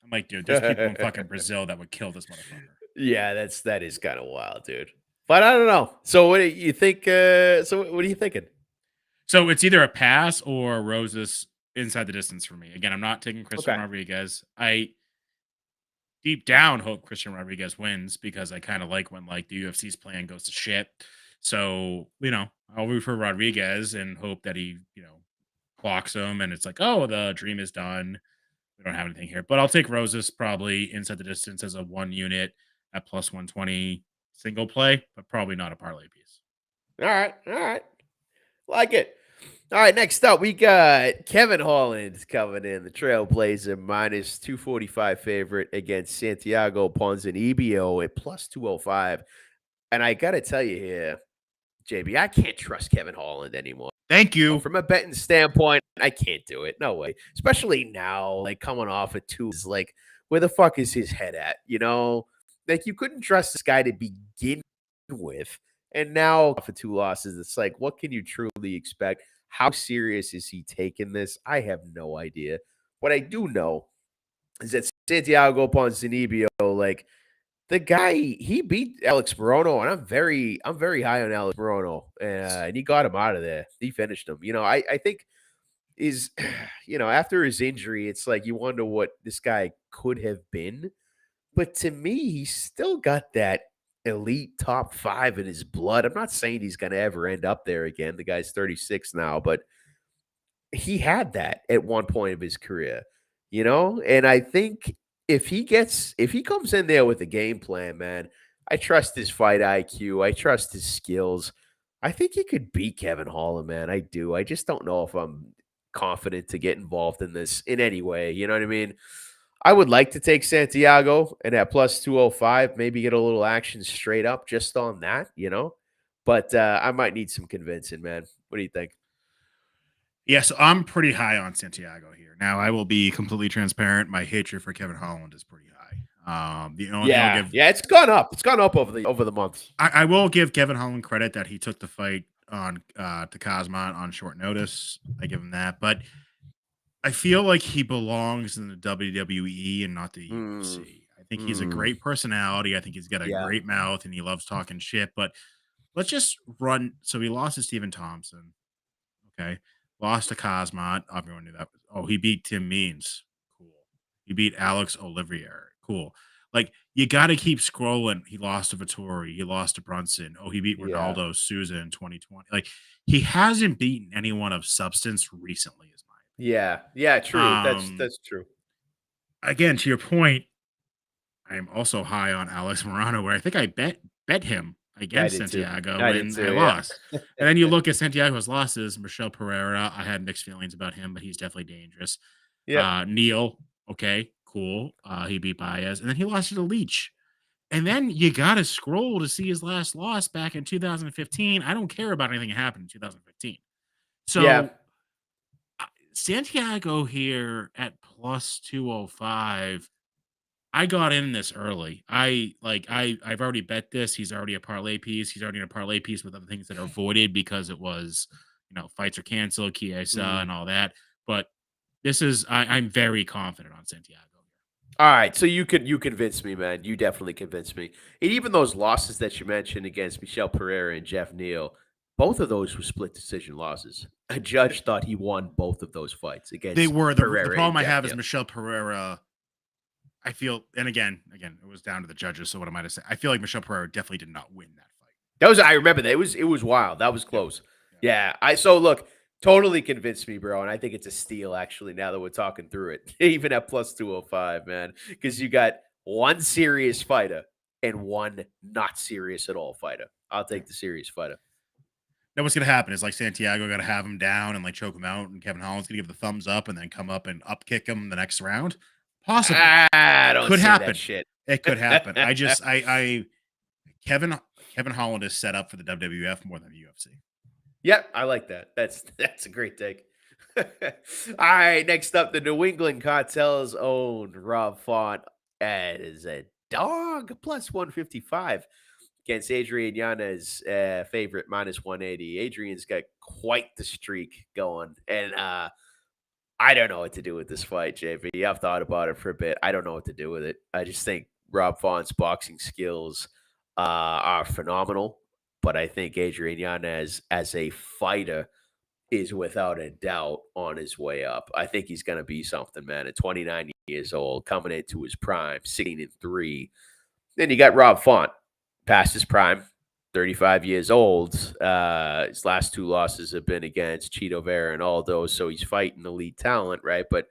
I'm like, dude, there's people in fucking Brazil that would kill this motherfucker. Yeah, that is kind of wild, dude. But I don't know. So what do you think? So what are you thinking? So it's either a pass or Rosas inside the distance for me. Again, I'm not taking Christian Rodriguez. I deep down hope Christian Rodriguez wins because I kind of like when like the UFC's plan goes to shit. So, I'll root for Rodriguez and hope that he, clocks him and it's like, oh, the dream is done. We don't have anything here. But I'll take Rosas probably inside the distance as a 1 unit at plus 120 single play, but probably not a parlay piece. All right. Like it. All right, next up, we got Kevin Holland coming in, the Trailblazer, minus 245 favorite against Santiago Ponzinibbio at plus 205. And I got to tell you here, JB, I can't trust Kevin Holland anymore. Thank you. From a betting standpoint, I can't do it. No way. Especially now, like coming off of 2 is like, where the fuck is his head at? Like you couldn't trust this guy to begin with. And now for 2 losses, it's like, what can you truly expect? How serious is he taking this? I have no idea. What I do know is that Santiago Ponzinibbio, like the guy, he beat Alex Morono, and I'm very high on Alex Morono, and he got him out of there. He finished him. I think is, after his injury, it's like you wonder what this guy could have been. But to me, he's still got that elite top 5 in his blood. I'm not saying he's going to ever end up there again. The guy's 36 now, but he had that at one point of his career, and I think if he comes in there with a game plan, man, I trust his fight IQ. I trust his skills. I think he could beat Kevin Holland, man. I do. I just don't know if I'm confident to get involved in this in any way. You know what I mean? I would like to take Santiago and at plus 205, maybe get a little action straight up just on that, But I might need some convincing, man. What do you think? Yeah, so I'm pretty high on Santiago here. Now, I will be completely transparent. My hatred for Kevin Holland is pretty high. It's gone up. It's gone up over the months. I will give Kevin Holland credit that he took the fight on to Kazmat on short notice. I give him that, but I feel like he belongs in the WWE and not the UFC. I think he's a great personality. I think he's got a great mouth and he loves talking shit. But let's just run. So he lost to Stephen Thompson. Okay. Lost to Kazmat. Everyone knew that. Oh, he beat Tim Means. Cool. He beat Alex Olivier. Cool. Like, you got to keep scrolling. He lost to Vettori. He lost to Brunson. Oh, he beat Ronaldo Souza in 2020. Like, he hasn't beaten anyone of substance recently, is my opinion. Yeah, true. That's true. Again, to your point, I am also high on Alex Morono, where I think I bet him against Santiago and I lost. And then you look at Santiago's losses, Michel Pereira, I had mixed feelings about him, but he's definitely dangerous. Neil, okay, cool. He beat Baez. And then he lost to the Leech. And then you got to scroll to see his last loss back in 2015. I don't care about anything that happened in 2015. Yeah. So Santiago here at plus 205. I got in this early. I've already bet this. He's already a parlay piece. He's already in a parlay piece with other things that are voided because it was, fights are canceled, Chiesa and all that. But this is I'm very confident on Santiago. All right, so you convinced me, man. You definitely convinced me. And even those losses that you mentioned against Michel Pereira and Jeff Neal, both of those were split decision losses. A judge thought he won both of those fights against They were. Pereira. The problem I have Neal. is Michel Pereira. I feel, and again, it was down to the judges. So what am I to say? I feel like Michel Pereira definitely did not win that fight. I remember that. It was wild. That was close. Yeah. So look, totally convinced me, bro. And I think it's a steal, actually, now that we're talking through it. Even at plus 205, man. Because you got one serious fighter and one not serious at all fighter. I'll take the serious fighter. Now what's going to happen is like Santiago got to have him down and like choke him out, and Kevin Holland's going to give the thumbs up and then come up and up kick him the next round. Possibly. Could happen. That shit. It could happen. Kevin Holland is set up for the WWF more than the UFC. Yep, I like that. That's a great take. All right, next up, the New England Cartel's own Rob Font as a dog plus 155 against Adrian Yanez, favorite minus 180. Adrian's got quite the streak going, and I don't know what to do with this fight, JB. I've thought about it for a bit. I don't know what to do with it. I just think Rob Font's boxing skills are phenomenal, but I think Adrian Yanez as a fighter is without a doubt on his way up. I think he's going to be something, man. At 29 years old, coming into his prime, 16-3. Then you got Rob Font, past his prime, 35 years old. His last two losses have been against Chito Vera and Aldo, so he's fighting elite talent, right? But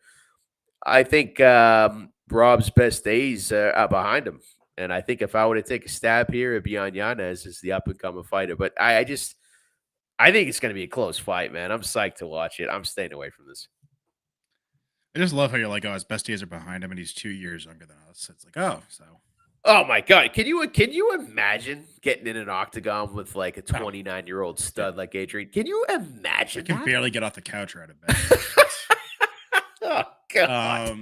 I think Rob's best days are behind him. And I think if I were to take a stab here, it'd be on Yanez as the up-and-coming fighter. But I think it's going to be a close fight, man. I'm psyched to watch it. I'm staying away from this. I just love how you're like, oh, his best days are behind him, and he's 2 years younger than us. It's like, oh, so. Oh my God! Can you imagine getting in an octagon with like a 29-year-old stud like Adrian? Can you imagine? I can that? barely get off the couch or out of bed. Oh God!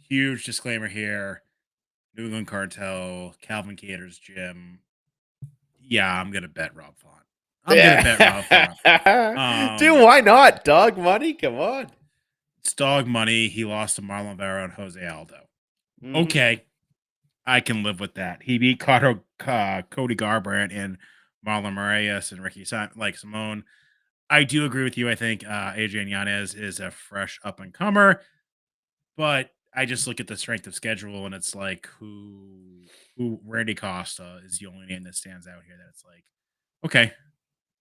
Huge disclaimer here: New England Cartel, Calvin Cater's gym. Yeah, I'm gonna bet Rob Font. I'm gonna bet Rob Font. Dude, why not? Dog money? Come on. It's dog money. He lost to Marlon Vera and Jose Aldo. Mm-hmm. Okay, I can live with that. He beat Cody Garbrandt and Marlon Moraes and Ricky Simone. I do agree with you. I think Adrian Yanez is a fresh up-and-comer, but I just look at the strength of schedule, and it's like who Randy Costa is the only name that stands out here that it's like, okay.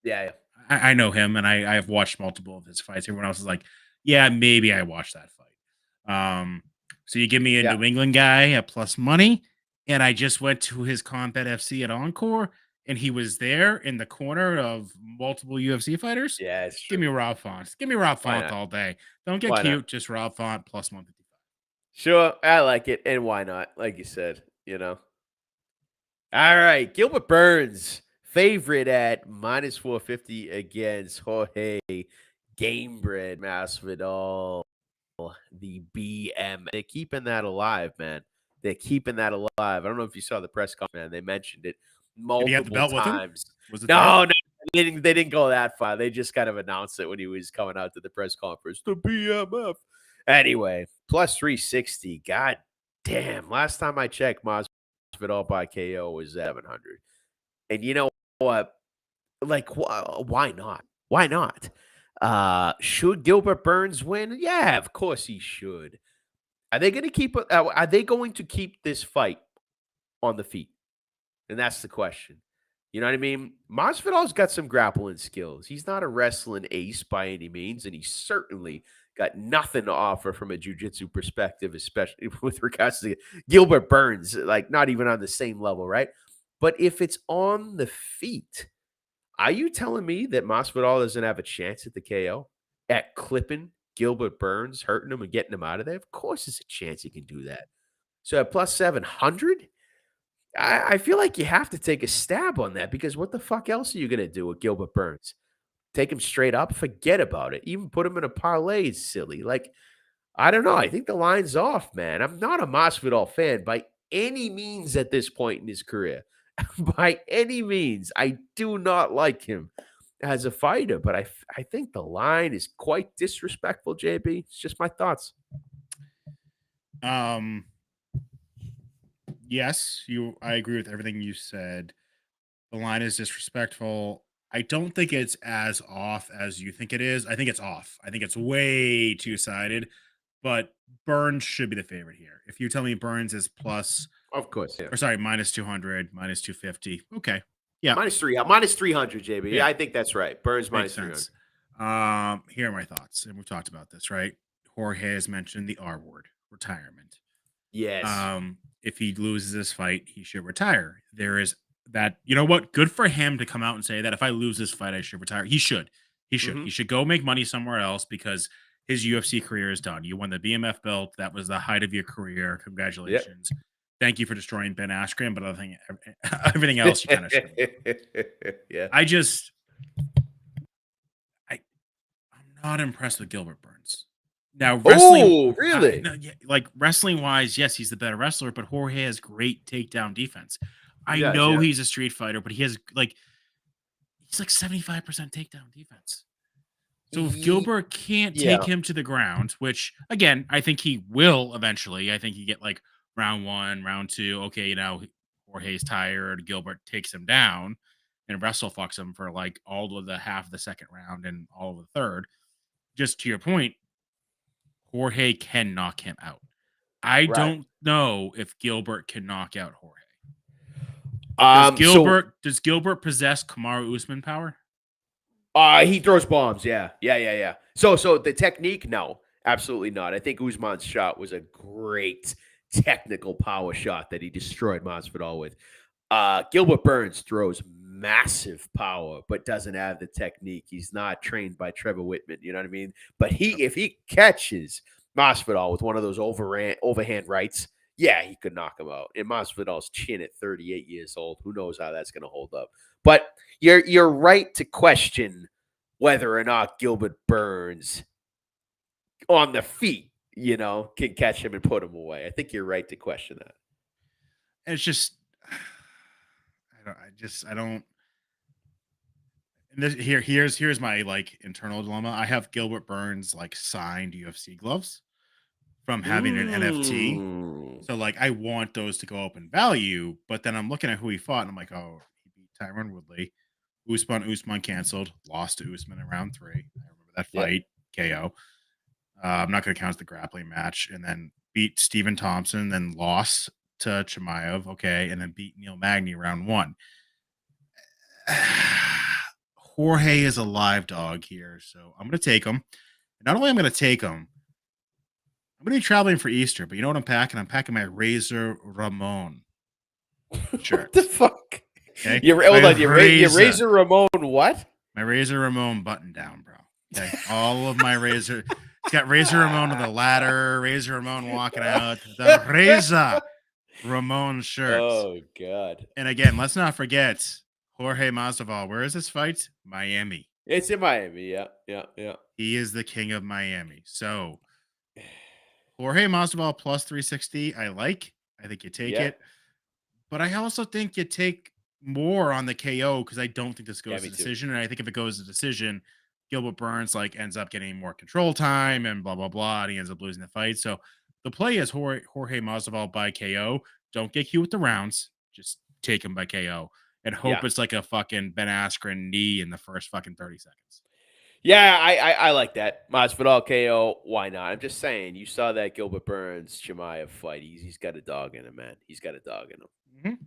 Yeah. I know him, and I've watched multiple of his fights. Everyone else is like, yeah, maybe I watched that fight. So you give me a New England guy at plus money, and I just went to his Combat FC at Encore, and he was there in the corner of multiple UFC fighters. Yeah, it's true. Give me Rob Font. Give me Rob Font all day. Don't get cute. Not? Just Rob Font plus 155. Sure, I like it, and why not? Like you said, All right, Gilbert Burns, favorite at minus 450 against Jorge Gamebred Masvidal. The BM. They're keeping that alive, man. They're keeping that alive. I don't know if you saw the press conference, man. They mentioned it multiple times. Was it no, they didn't go that far. They just kind of announced it when he was coming out to the press conference. The BMF. Anyway, plus 360. God damn. Last time I checked, Masvidal by KO was 700. And you know what? Like, why not? Why not? Should Gilbert Burns win? Yeah, of course he should. Are they going to keep this fight on the feet? And that's the question. You know what I mean? Masvidal's got some grappling skills. He's not a wrestling ace by any means, and he certainly got nothing to offer from a jiu-jitsu perspective, especially with regards to Gilbert Burns, like not even on the same level, right? But if it's on the feet, are you telling me that Masvidal doesn't have a chance at the KO? At clipping Gilbert Burns, hurting him and getting him out of there? Of course there's a chance he can do that. So at plus 700, I feel like you have to take a stab on that because what the fuck else are you going to do with Gilbert Burns? Take him straight up? Forget about it. Even put him in a parlay is silly. Like, I don't know. I think the line's off, man. I'm not a Masvidal fan by any means at this point in his career. By any means. I do not like him as a fighter, but I think the line is quite disrespectful, JB. It's just my thoughts. Yes, I agree with everything you said. The line is disrespectful. I don't think it's as off as you think it is. I think it's off. I think it's way two-sided, but Burns should be the favorite here. If you tell me Burns is plus, Of course, yeah. or sorry, minus 200, minus 250. Okay. Yeah. Minus 300, JB. Yeah, I think that's right. Burns minus 300. Here are my thoughts. And we've talked about this, right? Jorge has mentioned the R word, retirement. Yes. If he loses this fight, he should retire. There is that, you know what? Good for him to come out and say that if I lose this fight, I should retire. He should. He should. He should go make money somewhere else because his UFC career is done. You won the BMF belt. That was the height of your career. Congratulations. Yep. Thank you for destroying Ben Askren, but everything else you kind of should. Yeah. I'm not impressed with Gilbert Burns. Now, wrestling, really? Like wrestling wise, yes, he's the better wrestler, but Jorge has great takedown defense. I know he's a street fighter, but he's like 75% takedown defense. So if Gilbert can't take him to the ground, which again, I think he will eventually. I think you get like round 1, round 2. Okay, Jorge's tired. Gilbert takes him down and wrestle fucks him for like all of the half of the second round and all of the third. Just to your point, Jorge can knock him out. I don't know if Gilbert can knock out Jorge. Does Gilbert possess Kamaru Usman power? He throws bombs. Yeah. So the technique, no, absolutely not. I think Usman's shot was a great technical power shot that he destroyed Masvidal with. Gilbert Burns throws massive power, but doesn't have the technique. He's not trained by Trevor Whitman. You know what I mean? But if he catches Masvidal with one of those overhand rights, yeah, he could knock him out. And Masvidal's chin at 38 years old, who knows how that's going to hold up? But you're right to question whether or not Gilbert Burns on the feet, can catch him and put him away. I think you're right to question that. It's just, I don't. And here's my like internal dilemma. I have Gilbert Burns like signed UFC gloves from having an NFT. So like I want those to go up in value, but then I'm looking at who he fought and I'm like, oh, he beat Tyron Woodley. Usman canceled, lost to Usman in round 3. I remember that fight, KO. I'm not going to count the grappling match, and then beat Stephen Thompson, then lost to Chimaev, okay, and then beat Neil Magny round 1. Jorge is a live dog here, so I'm going to take him. Not only am I going to take him, I'm going to be traveling for Easter, but you know what I'm packing? I'm packing my Razor Ramon shirt. What the fuck? Okay? Your Razor Ramon what? My Razor Ramon button down, bro. Okay, all of my Razor. It's got Razor Ramon on the ladder, Razor Ramon walking out, the Razor Ramon shirt. Oh God! And again, let's not forget Jorge Masvidal. Where is this fight? Miami. It's in Miami. Yeah. He is the king of Miami. So Jorge Masvidal plus 360. I think you take it, but I also think you take more on the KO because I don't think this goes to decision. And I think if it goes to decision, Gilbert Burns ends up getting more control time and blah, blah, blah. And he ends up losing the fight. So the play is Jorge Masvidal by KO. Don't get cute with the rounds. Just take him by KO and hope it's like a fucking Ben Askren knee in the first fucking 30 seconds. Yeah, I like that. Masvidal KO, why not? I'm just saying, you saw that Gilbert Burns Chimaev fight. He's got a dog in him, man. He's got a dog in him.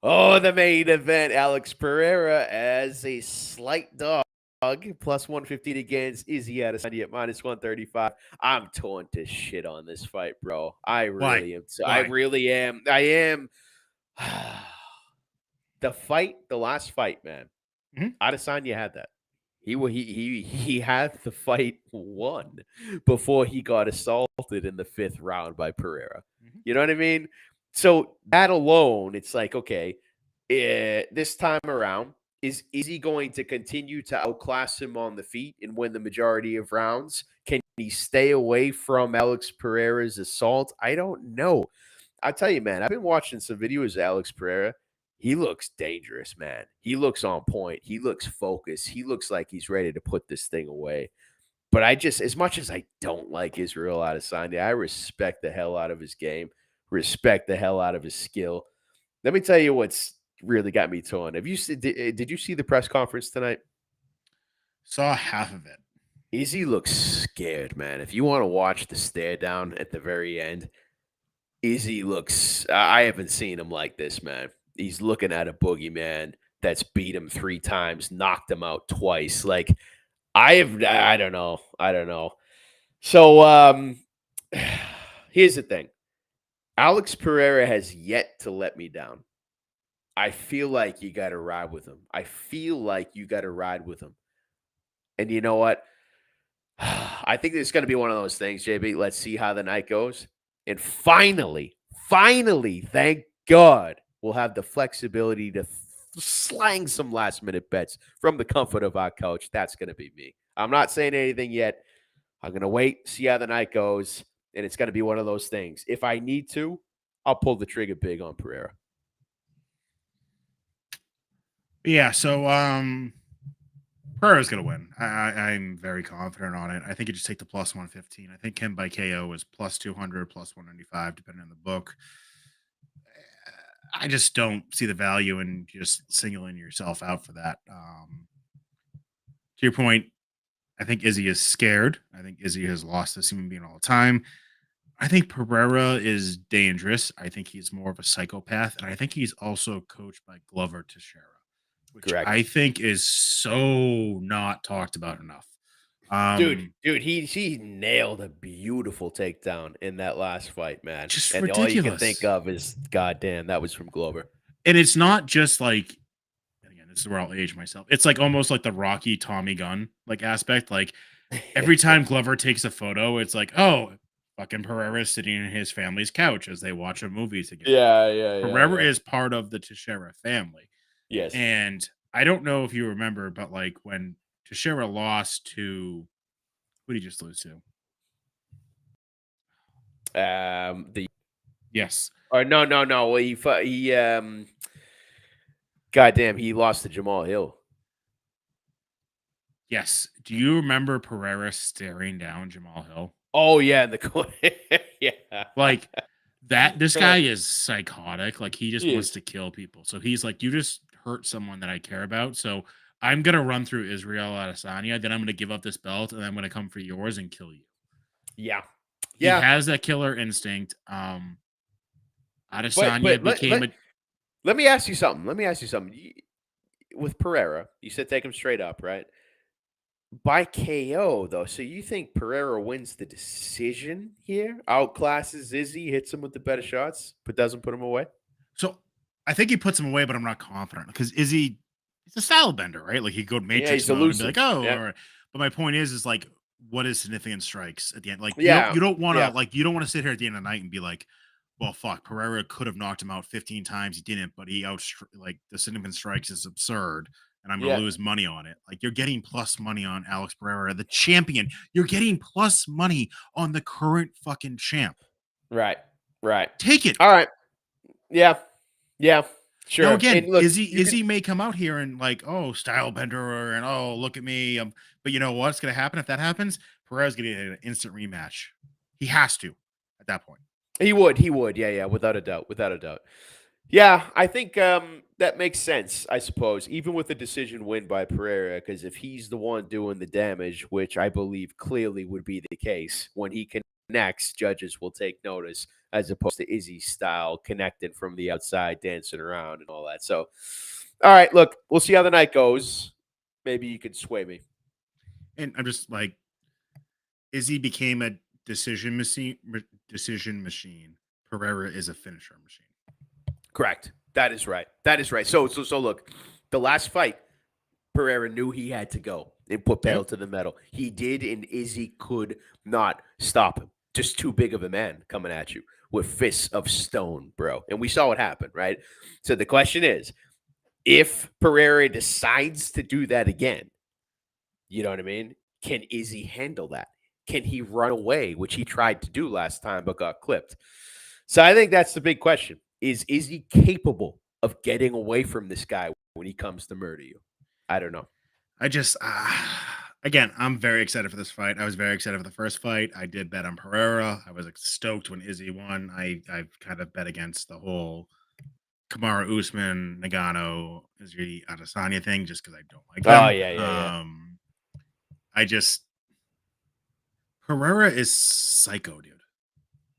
Oh, the main event, Alex Pereira as a slight dog, plus 115 against Izzy Adesanya at minus 135. I'm torn to shit on this fight, bro. I really am. I really am. I am. The last fight, man. Adesanya had that. He had the fight won before he got assaulted in the 5th round by Pereira. Mhm. You know what I mean? So that alone, it's like, okay, this time around, is he going to continue to outclass him on the feet and win the majority of rounds? Can he stay away from Alex Pereira's assault? I don't know. I'll tell you, man, I've been watching some videos of Alex Pereira. He looks dangerous, man. He looks on point. He looks focused. He looks like he's ready to put this thing away. But I just, as much as I don't like Israel Adesanya, I respect the hell out of his game, respect the hell out of his skill. Let me tell you what's really got me torn. Have you did you see the press conference tonight? Saw half of it. Izzy looks scared, man. If you want to watch the stare down at the very end, Izzy looks, I haven't seen him like this, man. He's looking at a boogeyman that's beat him 3 times, knocked him out twice. Like, I don't know. I don't know. So, here's the thing. Alex Pereira has yet to let me down. I feel like you got to ride with him. I feel like you got to ride with him. And you know what? I think it's going to be one of those things, JB. Let's see how the night goes. And finally, thank God, we'll have the flexibility to slang some last-minute bets from the comfort of our couch. That's going to be me. I'm not saying anything yet. I'm going to wait, see how the night goes, and it's going to be one of those things. If I need to, I'll pull the trigger big on Pereira. Yeah, so Pereira's gonna win. I'm very confident on it. I think you just take the plus 115. I think him by KO is plus 200, plus 195, depending on the book. I just don't see the value in just singling yourself out for that. To your point, I think Izzy is scared. I think Izzy has lost this human being all the time. I think Pereira is dangerous. I think he's more of a psychopath, and I think he's also coached by Glover Teixeira, which Correct. I think is so not talked about enough. Dude, he nailed a beautiful takedown in that last fight, man. Just and ridiculous. all you can think of is, goddamn, that was from Glover. And it's not just like, again, this is where I'll age myself. It's like almost like the Rocky Tommy Gunn like aspect. Like every time Glover takes a photo, it's like, oh, fucking Pereira is sitting in his family's couch as they watch a movie together. Yeah. Pereira is part of the Teixeira family. Yes. And I don't know if you remember, but like when Teixeira lost to, who did he just lose to? Yes. Or no. Well, goddamn, he lost to Jamal Hill. Yes. Do you remember Pereira staring down Jamal Hill? Oh yeah, in the corner. Yeah. Like that. This guy is psychotic. Like he just wants to kill people. So he's like, you just hurt someone that I care about. So I'm gonna run through Israel Adesanya. Then I'm gonna give up this belt, and I'm gonna come for yours and kill you. Yeah. He has that killer instinct. Adesanya became a. Let me ask you something. With Pereira, you said take him straight up, right? By KO, though. So you think Pereira wins the decision here? Outclasses Izzy, hits him with the better shots, but doesn't put him away? So I think he puts him away, but I'm not confident because Izzy, he's a style bender, right? Like he could go Matrix mode and be like, oh, but my point is like, what is significant strikes at the end? Like, you don't want to you don't want to sit here at the end of the night and be like, well, fuck, Pereira could have knocked him out 15 times. He didn't, but he like the significant strikes is absurd. And I'm going to lose money on it. Like you're getting plus money on Alex Pereira, the champion. You're getting plus money on the current fucking champ. Right. Take it. All right. Yeah. Sure. Now again, look, Izzy may come out here and like, oh, style bender, and oh, look at me. But you know what's going to happen if that happens? Pereira's going to get an instant rematch. He has to at that point. He would. Yeah. Without a doubt. Yeah, I think that makes sense, I suppose, even with the decision win by Pereira, because if he's the one doing the damage, which I believe clearly would be the case, when he connects, judges will take notice, as opposed to Izzy's style, connecting from the outside, dancing around and all that. So, all right, look, we'll see how the night goes. Maybe you can sway me. And I'm just like, Izzy became a decision machine. Pereira is a finisher machine. Correct. That is right. So look, the last fight, Pereira knew he had to go. and put pedal to the metal. He did, and Izzy could not stop him. Just too big of a man coming at you with fists of stone, bro. And we saw what happened, right? So the question is, if Pereira decides to do that again, you know what I mean? Can Izzy handle that? Can he run away, which he tried to do last time but got clipped? So I think that's the big question. Is Izzy capable of getting away from this guy when he comes to murder you? I don't know. I just, again, I'm very excited for this fight. I was very excited for the first fight. I did bet on Pereira. I was stoked when Izzy won. I've kind of bet against the whole Kamaru Usman, Nagano, Izzy Adesanya thing just because I don't like them. Oh, yeah. I just, Pereira is psycho, dude.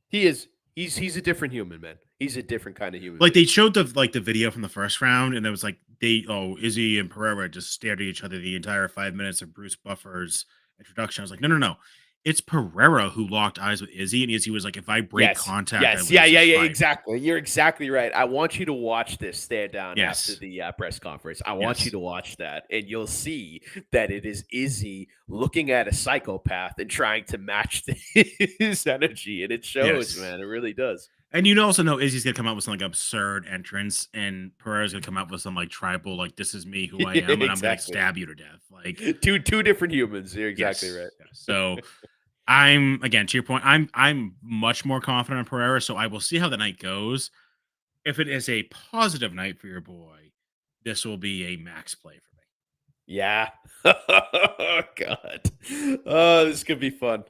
He is. He's a different human, man. He's a different kind of human. Like they showed the video from the first round, and it was like Izzy and Pereira just stared at each other the entire 5 minutes of Bruce Buffer's introduction. I was like, no. It's Pereira who locked eyes with Izzy, and Izzy was like, if I break contact, I lose yeah, fight. exactly. You're exactly right. I want you to watch this stare down after the press conference. I want you to watch that, and you'll see that it is Izzy looking at a psychopath and trying to match his energy, and it shows, man. It really does. And you also know Izzy's gonna come out with some like absurd entrance, and Pereira's gonna come out with some like tribal, like this is me, who I am, and I'm gonna stab you to death. Like two different humans. You're exactly right. So I'm, again, to your point, I'm much more confident on Pereira, so I will see how the night goes. If it is a positive night for your boy, this will be a max play for me. Yeah. Oh, God. Oh, this could be fun.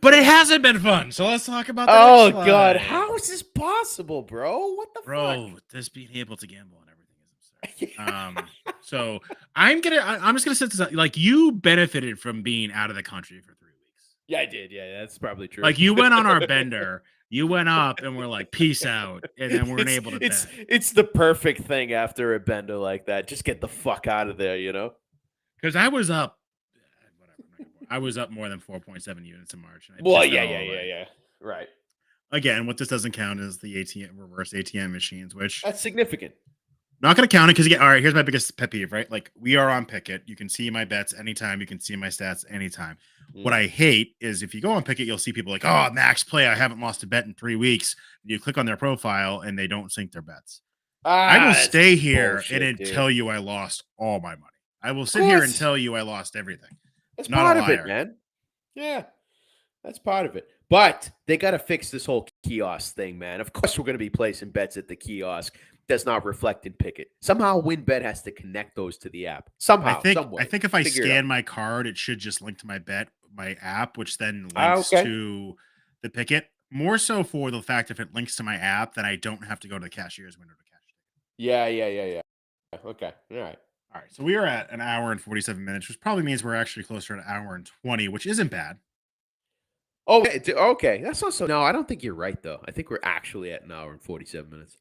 But it hasn't been fun, so let's talk about that. Oh, God. How is this possible, bro? What the fuck? This being able to gamble and everything is absurd. So I'm just gonna set this up. Like, you benefited from being out of the country for 3 weeks. Yeah, I did. Yeah, that's probably true. Like, you went on our bender, you went up, and we're like, peace out, and then we're unable to. It's the perfect thing after a bender like that. Just get the fuck out of there, you know. Because I was up, I was up more than 4.7 units in March. Yeah. Right. Again, what this doesn't count is the reverse ATM machines, which that's significant. Not going to count it because, all right, here's my biggest pet peeve, right? Like, we are on Picket. You can see my bets anytime. You can see my stats anytime. What I hate is if you go on Picket, you'll see people like, oh, max play. I haven't lost a bet in 3 weeks. You click on their profile and they don't sync their bets. I will stay here and tell you I lost all my money. I will sit here and tell you I lost everything. That's part of it, man. Yeah, that's part of it. But they got to fix this whole kiosk thing, man. Of course, we're going to be placing bets at the kiosk. Does not reflect in Picket. Somehow WinBet has to connect those to the app. Somehow, I think if I scan my card, it should just link to my app, which then links to the Picket. More so for the fact if it links to my app, then I don't have to go to the cashier's window to cash it. Yeah. Okay. All right. So we are at an hour and 47 minutes, which probably means we're actually closer to an hour and 20, which isn't bad. Oh, okay. That's also no. I don't think you're right though. I think we're actually at an hour and 47 minutes.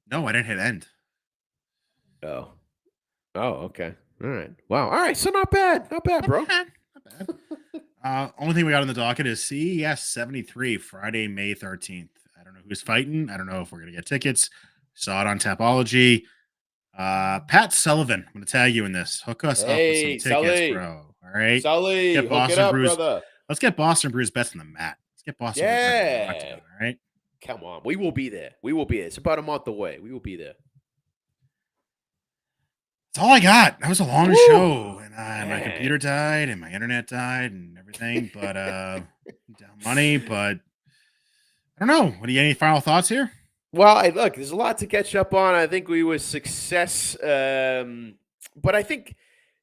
No, I didn't hit end. Oh, okay. All right. Wow. All right. So not bad, bro. Not bad. Only thing we got on the docket is CES 73, Friday, May 13th. I don't know who's fighting. I don't know if we're gonna get tickets. Saw it on Tapology. Pat Sullivan, I'm gonna tag you in this. Hook us up with some tickets, Sully. bro. All right. Sully, get Boston up, Brews. brother. Let's get Boston Brews bets on the mat. Let's get Boston Brews bets on the mat together, all right? Come on. We will be there. It's about a month away. We will be there. That's all I got. That was a long show. And my computer died and my internet died and everything. But down money. But I don't know. Any final thoughts here? Well, look, there's a lot to catch up on. I think we were success. But I think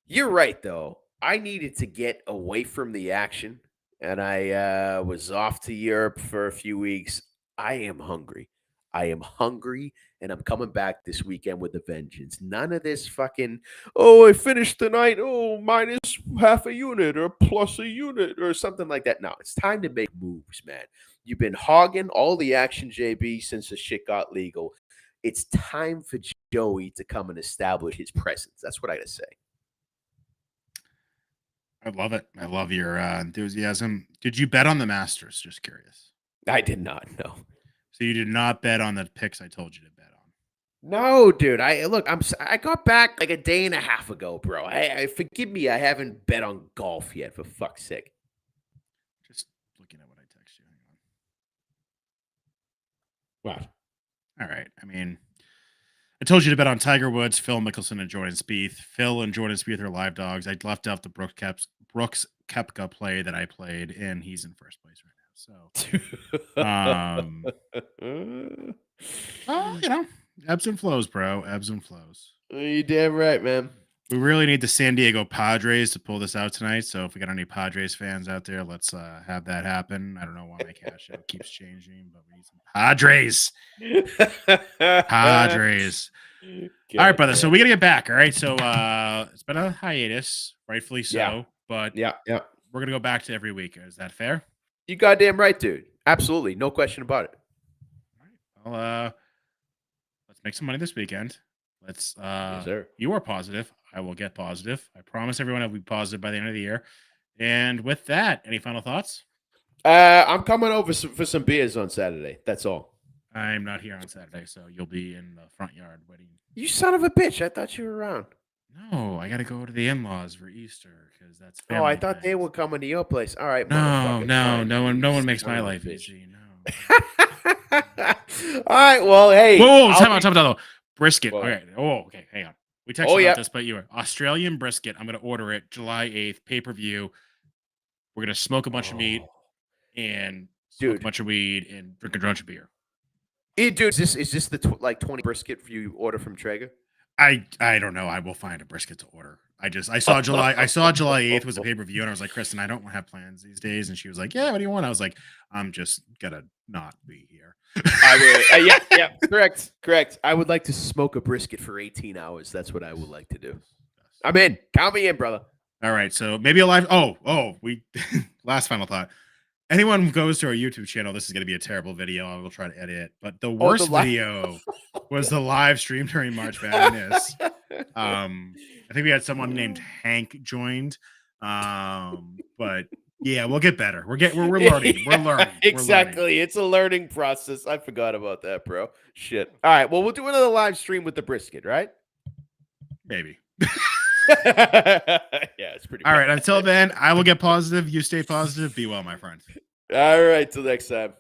you're right, though. I needed to get away from the action. And I was off to Europe for a few weeks. I am hungry, and I'm coming back this weekend with a vengeance. None of this fucking, I finished the night, minus half a unit or plus a unit or something like that. No, it's time to make moves, man. You've been hogging all the action, JB, since the shit got legal. It's time for Joey to come and establish his presence. That's what I gotta say. I love it. I love your enthusiasm. Did you bet on the Masters? Just curious. I did not, no. So you did not bet on the picks I told you to bet on? No, dude. I got back like a day and a half ago, bro. I forgive me. I haven't bet on golf yet. For fuck's sake. Just looking at what I text you. Hang on. What? All right. I mean, I told you to bet on Tiger Woods, Phil Mickelson, and Jordan Spieth. Phil and Jordan Spieth are live dogs. I left out the Brooks Koepka play that I played, and he's in first place right now. So, ebbs and flows, bro. Ebbs and flows. You damn right, man. We really need the San Diego Padres to pull this out tonight. So if we got any Padres fans out there, let's have that happen. I don't know why my cash out keeps changing, but we need some Padres. Padres. All right, brother. So we got to get back. All right. So it's been a hiatus, rightfully so. Yeah. But yeah. We're going to go back to every week. Is that fair? You goddamn right, dude. Absolutely. No question about it. All right. Well, let's make some money this weekend. Let's Yes, sir. You are positive. I will get positive. I promise everyone I'll be positive by the end of the year. And with that, any final thoughts? I'm coming over for some beers on Saturday. That's all. I'm not here on Saturday, so you'll be in the front yard waiting. You son of a bitch. I thought you were around. No, I got to go to the in-laws for Easter because that's Oh, I family thought they thing. were coming to your place. All right. No, motherfucker, fine. no one You makes my son of a life bitch. easy. No. All right. Well, hey. Whoa, I'll time be- out, though. Brisket. What? Okay. Oh, okay. Hang on. We texted Oh, about yeah. this, but you were Australian brisket. I'm going to order it July 8th, pay-per-view. We're going to smoke a bunch of meat and smoke Dude. a bunch of weed and drink a bunch of beer. Dude, is this the 20 brisket for you order from Traeger? I don't know. I will find a brisket to order. I saw July 8th was a pay-per-view, and I was like, Kristen, I don't have plans these days. And she was like, yeah, what do you want? I was like, I'm just gonna not be here. I would. Yeah. Correct. I would like to smoke a brisket for 18 hours. That's what I would like to do. I'm in. Count me in, brother. All right. So maybe a live. We last final thought. Anyone who goes to our YouTube channel, this is going to be a terrible video. I will try to edit it. But the worst video was the live stream during March Madness. I think we had someone named Hank joined. But yeah, we'll get better. We're learning. We're learning. Exactly. We're learning. It's a learning process. I forgot about that, bro. Shit. All right. Well, we'll do another live stream with the brisket, right? Maybe. Yeah, it's pretty. All right. Until then, I will get positive. You stay positive. Be well, my friend. All right. Till next time.